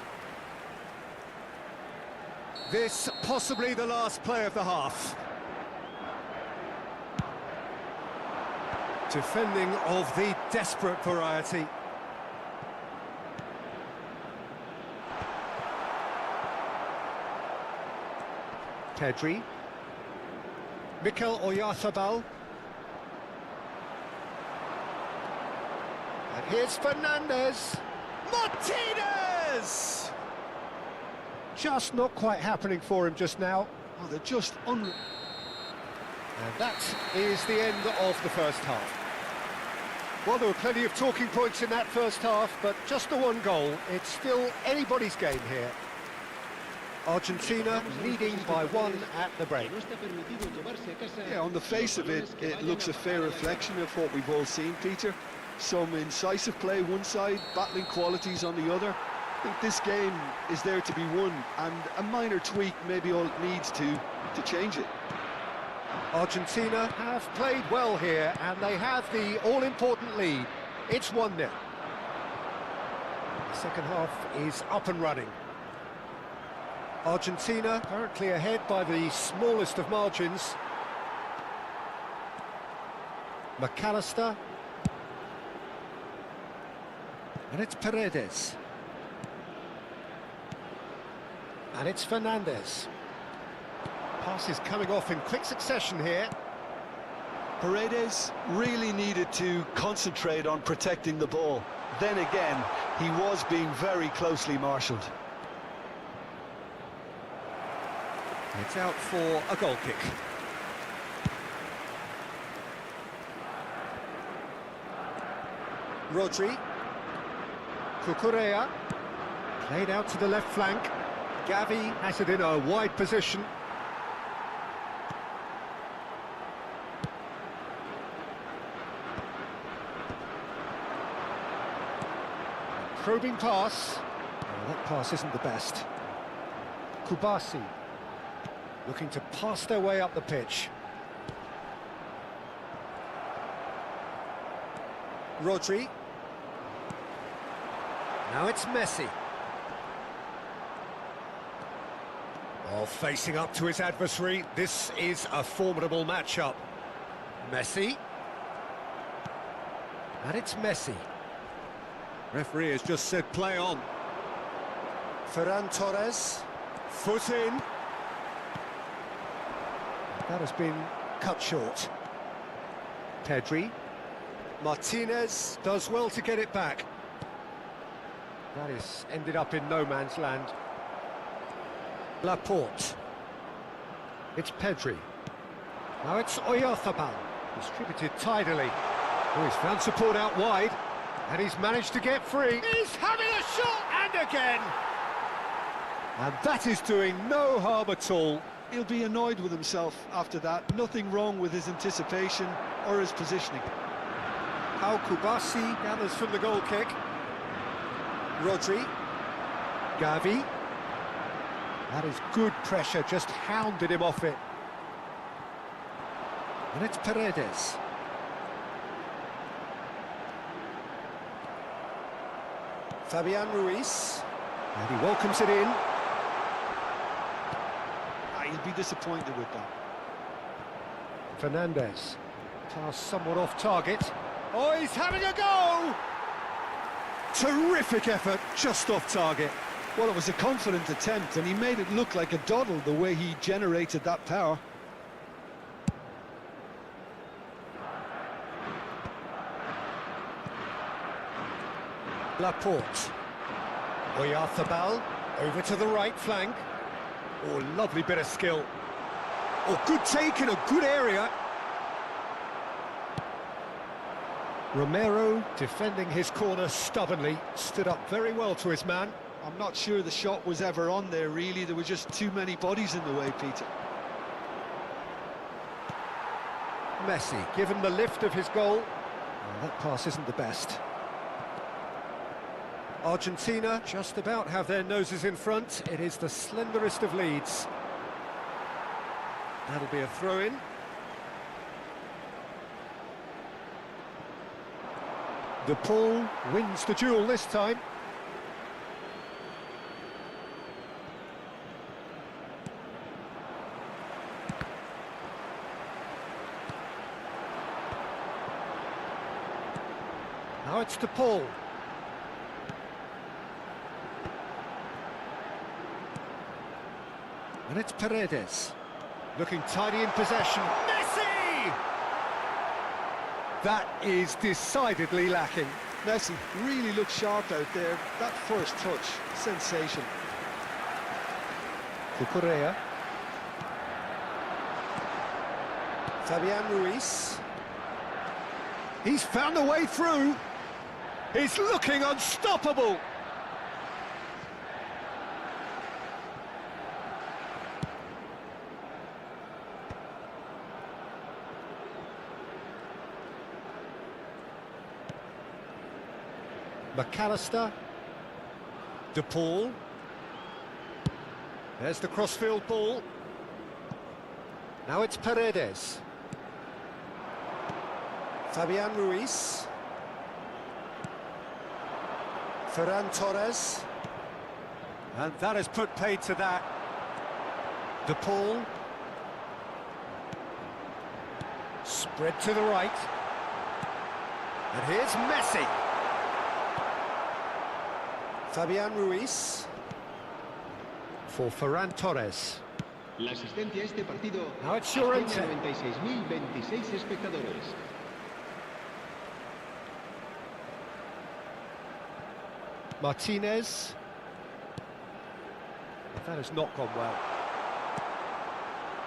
This possibly the last play of the half. Defending of the desperate variety. Pedri. Mikel Oyarzabal. And here's Fernandez. Martinez! Just not quite happening for him just now. Oh, they're just And that is the end of the first half. Well, there were plenty of talking points in that first half, but just the one goal. It's still anybody's game here. Argentina leading by 1 at the break. Yeah, on the face of it, it looks a fair reflection of what we've all seen, Peter. Some incisive play one side, battling qualities on the other. I think this game is there to be won, and a minor tweak may be all it needs to change it. Argentina have played well here, and they have the all-important lead. It's 1-0. The second half is up and running. Argentina currently ahead by the smallest of margins. McAllister. And it's Paredes. And it's Fernandez. Passes coming off in quick succession here. Paredes really needed to concentrate on protecting the ball. Then again, he was being very closely marshalled. It's out for a goal kick. Rodri. Cucurella. Played out to the left flank. Gavi has it in a wide position. Probing pass. Oh, that pass isn't the best. Kubasi. Looking to pass their way up the pitch. Rodri. Now it's Messi. Oh, facing up to his adversary. This is a formidable matchup. Messi. And it's Messi. Referee has just said play on. Ferran Torres. Foot in. That has been cut short. Pedri. Martinez does well to get it back. That is ended up in no man's land. Laporte. It's Pedri. Now it's Oyarzabal. Distributed tidily. Oh, he's found support out wide. And he's managed to get free. He's having a shot! And again! And that is doing no harm at all. He'll be annoyed with himself after that. Nothing wrong with his anticipation or his positioning. Pau Kubasi gathers from the goal kick. Rodri. Gavi. That is good pressure, just hounded him off it. And it's Paredes. Fabian Ruiz. And he welcomes it in. He'll be disappointed with that. Fernandes. Pass somewhat off target. Oh, he's having a go! Terrific effort, just off target. Well, it was a confident attempt, and he made it look like a doddle the way he generated that power. Laporte. Oyarzabal, over to the right flank. Oh, lovely bit of skill. Oh, good take in a good area. Romero, defending his corner stubbornly, stood up very well to his man. I'm not sure the shot was ever on there, really. There were just too many bodies in the way, Peter. Messi, given the lift of his goal. Oh, that pass isn't the best. Argentina just about have their noses in front. It is the slenderest of leads. That'll be a throw-in. De Paul wins the duel this time. Now it's De Paul. And it's Paredes. Looking tidy in possession. Messi! That is decidedly lacking. Messi really looked sharp out there. That first touch, sensation. Cucurella. Fabian Ruiz. He's found a way through. He's looking unstoppable. McAllister. De Paul. There's the crossfield ball. Now it's Paredes. Fabian Ruiz. Ferran Torres. And that has put paid to that. De Paul. Spread to the right. And here's Messi. Fabian Ruiz. For Ferran Torres. La asistencia a este partido Now it's Llorente. asciende a 96.026 espectadores. Martinez. That has not gone well.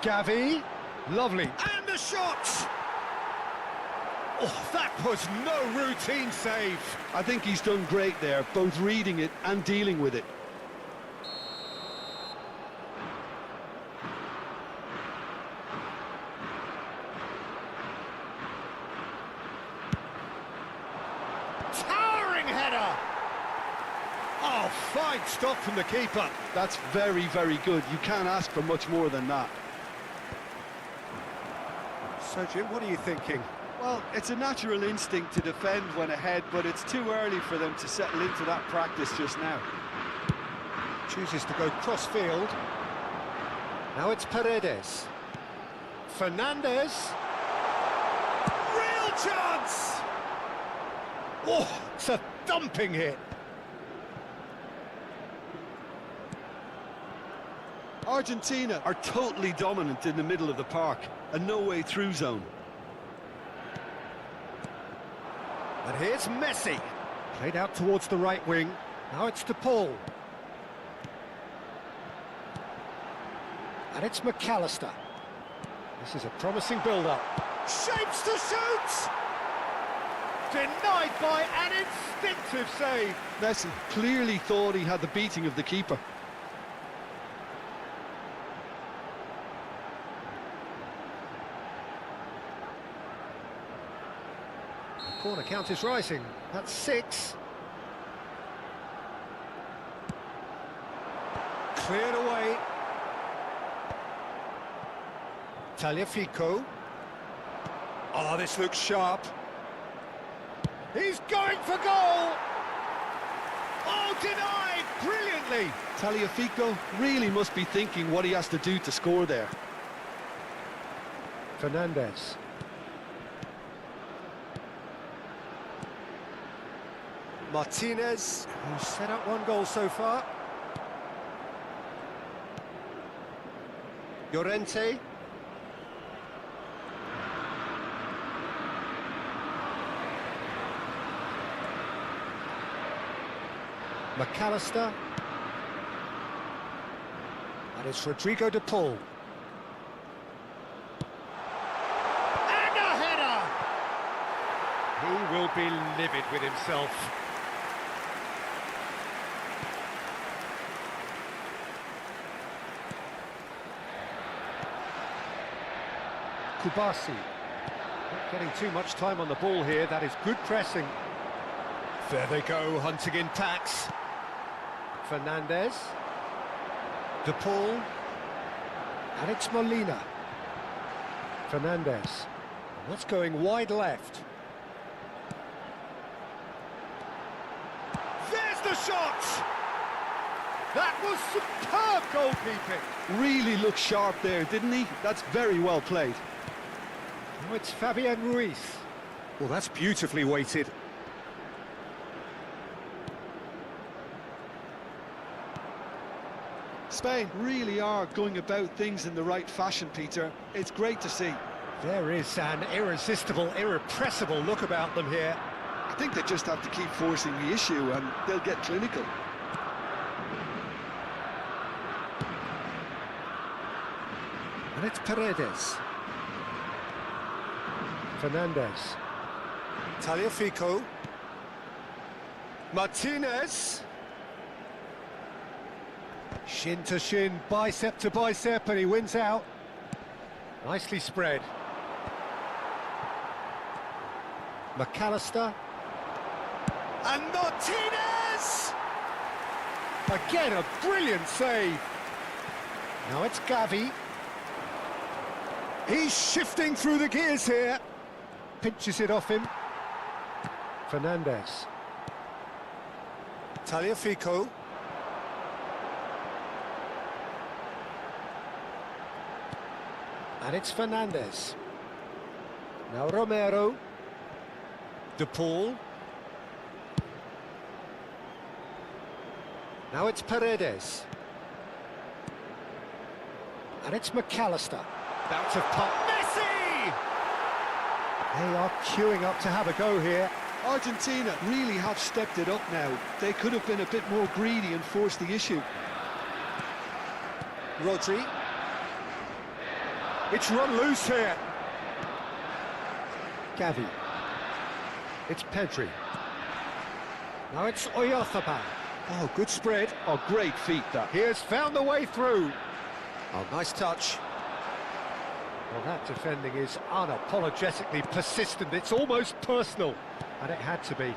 Gavi. Lovely. And the shot! Oh, that was no routine save. I think he's done great there, both reading it and dealing with it. Towering header! Oh, fine stop from the keeper. That's very, very good. You can't ask for much more than that. So, Jim, what are you thinking? Well, it's a natural instinct to defend when ahead, but it's too early for them to settle into that practice just now. Chooses to go cross-field. Now it's Paredes. Fernandes. Real chance! Oh, it's a thumping hit. Argentina are totally dominant in the middle of the park, a no-way-through zone. And here's Messi. Played out towards the right wing. Now it's to Paul. And it's McAllister. This is a promising build-up. Shapes to shoot! Denied by an instinctive save. Messi clearly thought he had the beating of the keeper. The corner count is rising. That's 6. Cleared away. Tagliafico. Oh, this looks sharp. He's going for goal! Oh, denied brilliantly! Tagliafico really must be thinking what he has to do to score there. Fernandez. Martinez, who's set up 1 goal so far. Llorente. McAllister. And it's Rodrigo de Paul. And a header! He will be livid with himself. Kubasi. Not getting too much time on the ball here. That is good pressing. There they go, hunting in packs. Fernandez. De Paul. And it's Molina. Fernandez. And that's going wide left. There's the shot! That was superb goalkeeping. Really looked sharp there, didn't he? That's very well played. Now it's Fabian Ruiz. Well, that's beautifully weighted. Spain really are going about things in the right fashion, Peter. It's great to see. There is an irresistible, irrepressible look about them here. I think they just have to keep forcing the issue and they'll get clinical. And it's Paredes. Fernandez. Tagliafico. Martinez. Shin to shin, bicep to bicep, and he wins out. Nicely spread. McAllister. And Martinez! Again, a brilliant save. Now it's Gavi. He's shifting through the gears here. Pinches it off him. Fernandez. Tagliafico. And it's Fernandez. Now Romero. De Paul. Now it's Paredes. And it's McAllister. Bounce of puck. Messi! They are queuing up to have a go here. Argentina really have stepped it up now. They could have been a bit more greedy and forced the issue. Rodri. It's run loose here. Gavi. It's Pedri. Now it's Oyarzabal. Oh, good spread. Oh, great feat that. He has found the way through. Oh, nice touch. Well, that defending is unapologetically persistent. It's almost personal, and it had to be.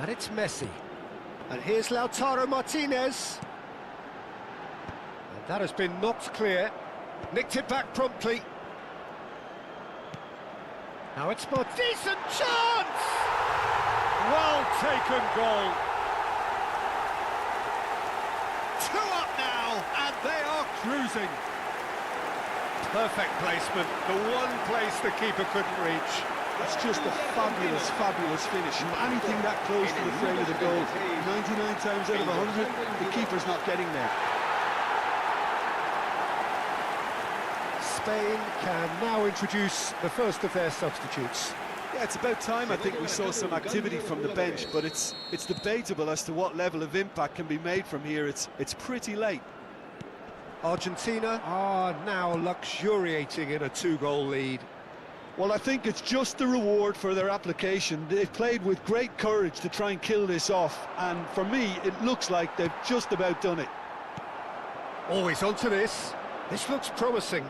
And it's Messi. And here's Lautaro Martinez. And that has been knocked clear. Nicked it back promptly. Now it's more decent chance! Well taken goal. 2 up now, and they are cruising. Perfect placement, the one place the keeper couldn't reach. It's just a fabulous, fabulous finish. Anything that close to the frame of the goal, 99 times out of 100, the keeper's not getting there. Spain can now introduce the first of their substitutes. Yeah, it's about time I think we saw some activity from the bench, but it's debatable as to what level of impact can be made from here. It's pretty late. Argentina are now luxuriating in a 2-goal lead. Well, I think it's just the reward for their application. They've played with great courage to try and kill this off, and for me, it looks like they've just about done it. Always onto this. This looks promising.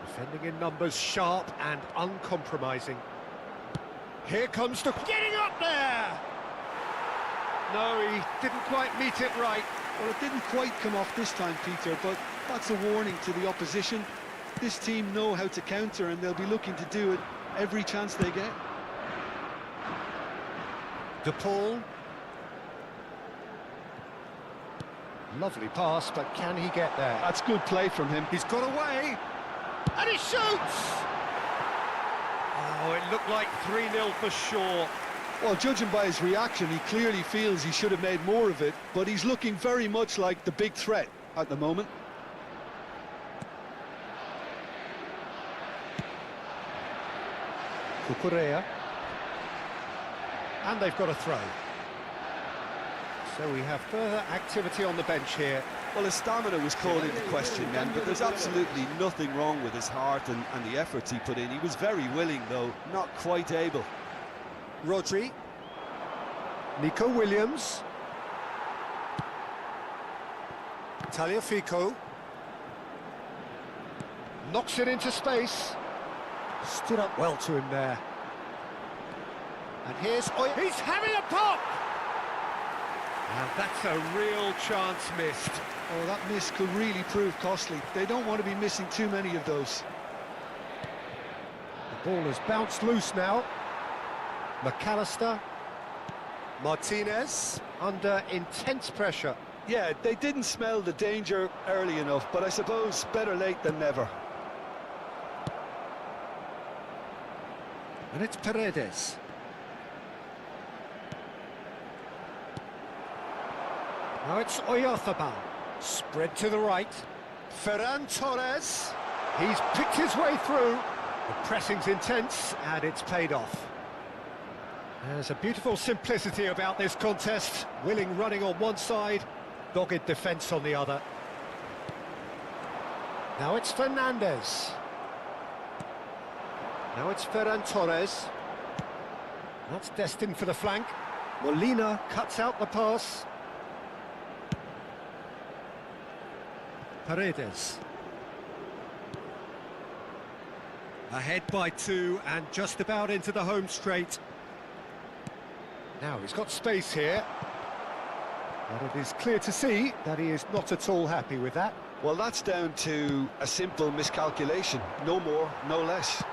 Defending in numbers, sharp and uncompromising. Here comes the... Getting up there! No, he didn't quite meet it right. Well, it didn't quite come off this time, Peter, but that's a warning to the opposition. This team know how to counter, and they'll be looking to do it every chance they get. De Paul. Lovely pass, but can he get there? That's good play from him. He's got away, and he shoots! Oh, it looked like 3-0 for sure. Well, judging by his reaction, he clearly feels he should have made more of it, but he's looking very much like the big threat at the moment. Cucurella. And they've got a throw. So we have further activity on the bench here. Well, his stamina was called into question then, but there's absolutely nothing wrong with his heart and the efforts he put in. He was very willing, though, not quite able. Rodri. Nico Williams. Tagliafico. Knocks it into space. Stood up well to him there. And here's... He's having a pop! And that's a real chance missed. Oh, that miss could really prove costly. They don't want to be missing too many of those. The ball has bounced loose now. McAllister. Martinez under intense pressure. Yeah, they didn't smell the danger early enough, but I suppose better late than never. And it's Paredes. Now it's Oyarzabal. Spread to the right. Ferran Torres. He's picked his way through. The pressing's intense, and it's paid off. There's a beautiful simplicity about this contest. Willing running on one side, dogged defence on the other. Now it's Fernandez. Now it's Ferran Torres. That's destined for the flank. Molina cuts out the pass. Paredes. Ahead by 2 and just about into the home straight. Now he's got space here. But it is clear to see that he is not at all happy with that. Well, that's down to a simple miscalculation. No more, no less.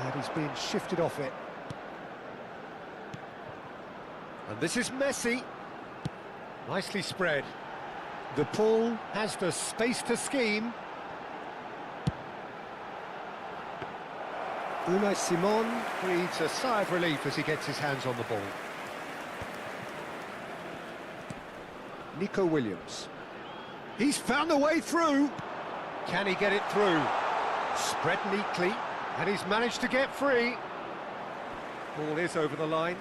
And he's been shifted off it. And this is Messi. Nicely spread. De Paul has the space to scheme. Unai Simon breathes a sigh of relief as he gets his hands on the ball. Nico Williams. He's found a way through. Can he get it through? Spread neatly, and he's managed to get free. Ball is over the line.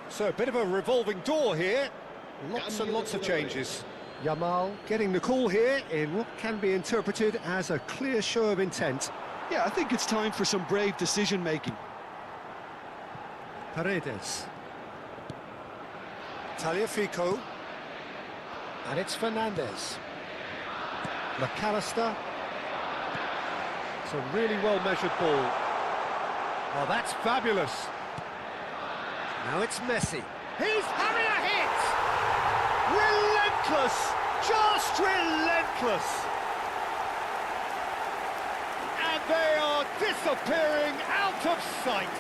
So a bit of a revolving door here. Lots and lots of changes. Yamal getting the call here in what can be interpreted as a clear show of intent. Yeah, I think it's time for some brave decision-making. Paredes. Tagliafico. And it's Fernandez. McAllister. It's a really well-measured ball. Oh, that's fabulous. Now it's Messi. He's having a hit! Relentless! Just relentless! And they are disappearing out of sight.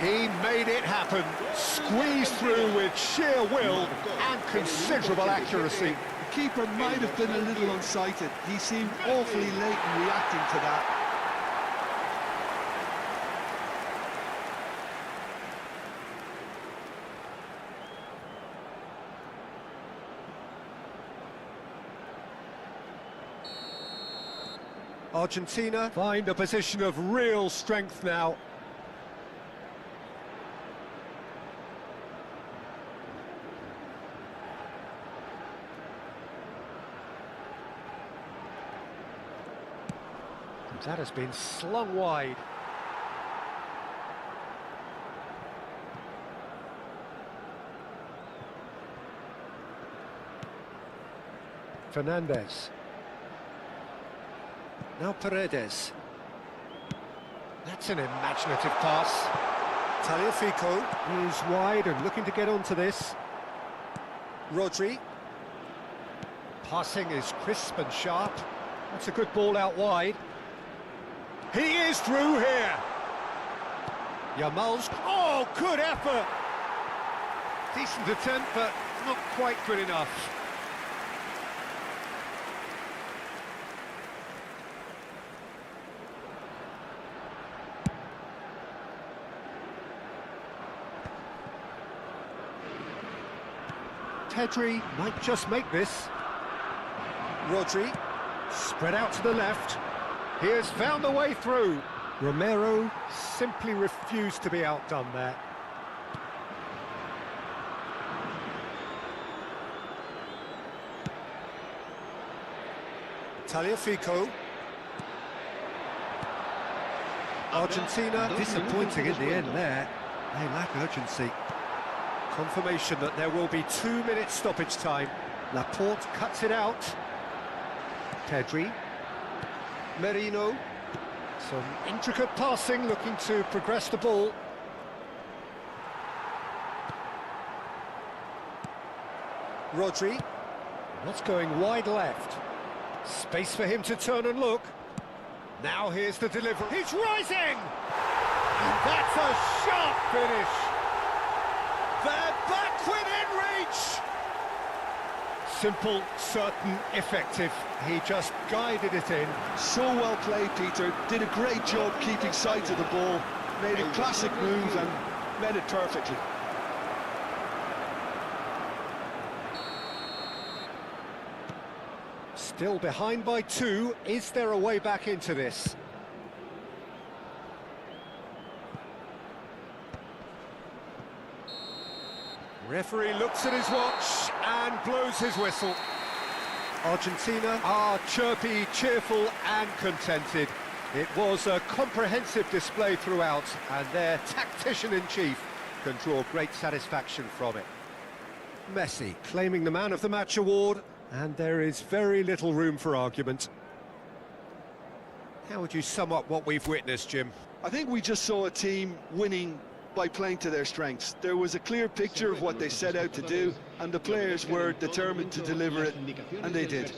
He made it happen. Squeezed through with sheer will and considerable accuracy. The keeper might have been a little unsighted. He seemed awfully late in reacting to that. Argentina find a position of real strength now. That has been slung wide. Fernandez. Now Paredes. That's an imaginative pass. Tagliafico is wide and looking to get onto this. Rodri. Passing is crisp and sharp. That's a good ball out wide. He is through here. Yamal's... Oh, good effort! Decent attempt, but not quite good enough. Pedri might just make this. Rodri, spread out to the left. He has found a way through. Romero simply refused to be outdone there. Tagliafico. Argentina disappointing in the end there. They lack urgency. Confirmation that there will be 2 minutes stoppage time. Laporte cuts it out. Pedri. Merino. Some intricate passing, looking to progress the ball. Rodri. Not going wide left. Space for him to turn and look. Now here's the delivery. He's rising! And that's a sharp finish. They're back within reach! Simple, certain, effective. He just guided it in. So well played, Peter. Did a great job keeping sight of the ball. Made a classic move and met it perfectly. Still behind by 2. Is there a way back into this? Referee looks at his watch and blows his whistle. Argentina are chirpy, cheerful and contented. It was a comprehensive display throughout, and their tactician-in-chief can draw great satisfaction from it. Messi claiming the Man of the Match award, and there is very little room for argument. How would you sum up what we've witnessed, Jim? I think we just saw a team winning by playing to their strengths. There was a clear picture of what they set out to do, and the players were determined to deliver it, and they did.